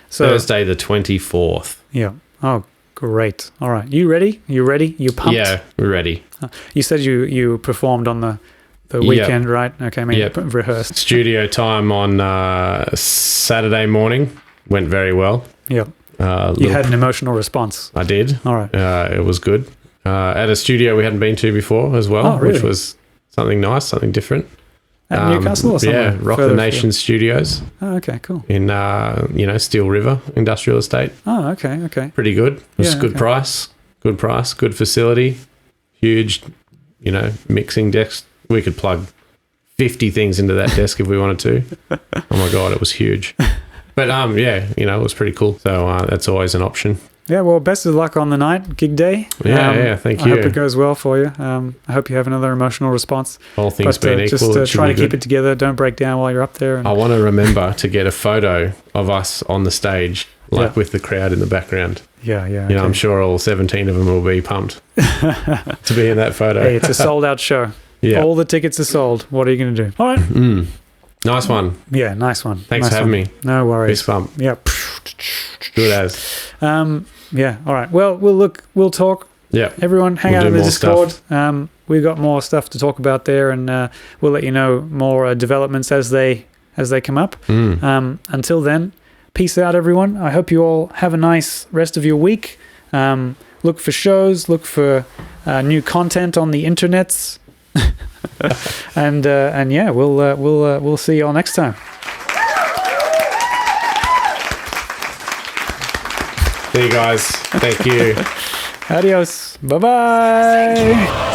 So, Thursday the 24th. Yeah. Oh, great. All right. You ready? You pumped? Yeah, we're ready. You said you performed on the weekend, right? Okay, maybe rehearsed. Studio time on Saturday morning. Went very well. Yeah. You had an emotional response. I did. All right. It was good. At a studio we hadn't been to before as well, which was something nice, something different. At Newcastle or somewhere? Yeah, Rock the Nation Studios. Oh, okay, cool. In, Steel River Industrial Estate. Oh, okay. Pretty good. It was good price, good facility, huge, mixing desk. We could plug 50 things into that desk if we wanted to. Oh my God, it was huge. But it was pretty cool. So that's always an option. Yeah, well, best of luck on the night, gig day. Thank you. I hope it goes well for you. I hope you have another emotional response. All things being equal, just try to keep it together. Don't break down while you're up there. I want to remember to get a photo of us on the stage, with the crowd in the background. Yeah. Okay. I'm sure all 17 of them will be pumped to be in that photo. Hey, it's a sold-out show. Yeah. All the tickets are sold. What are you going to do? All right. Nice one. Yeah, nice one. Thanks for having me. No worries. Fist bump. Yeah. Good as. Yeah. All right. Well, we'll talk. Yeah. Everyone, hang out in the Discord. We've got more stuff to talk about there, and we'll let you know more developments as they come up. Until then, peace out, everyone. I hope you all have a nice rest of your week. Look for shows. Look for new content on the internets. and yeah, we'll see you all next time. See you guys. Thank you. Adios. Bye-bye.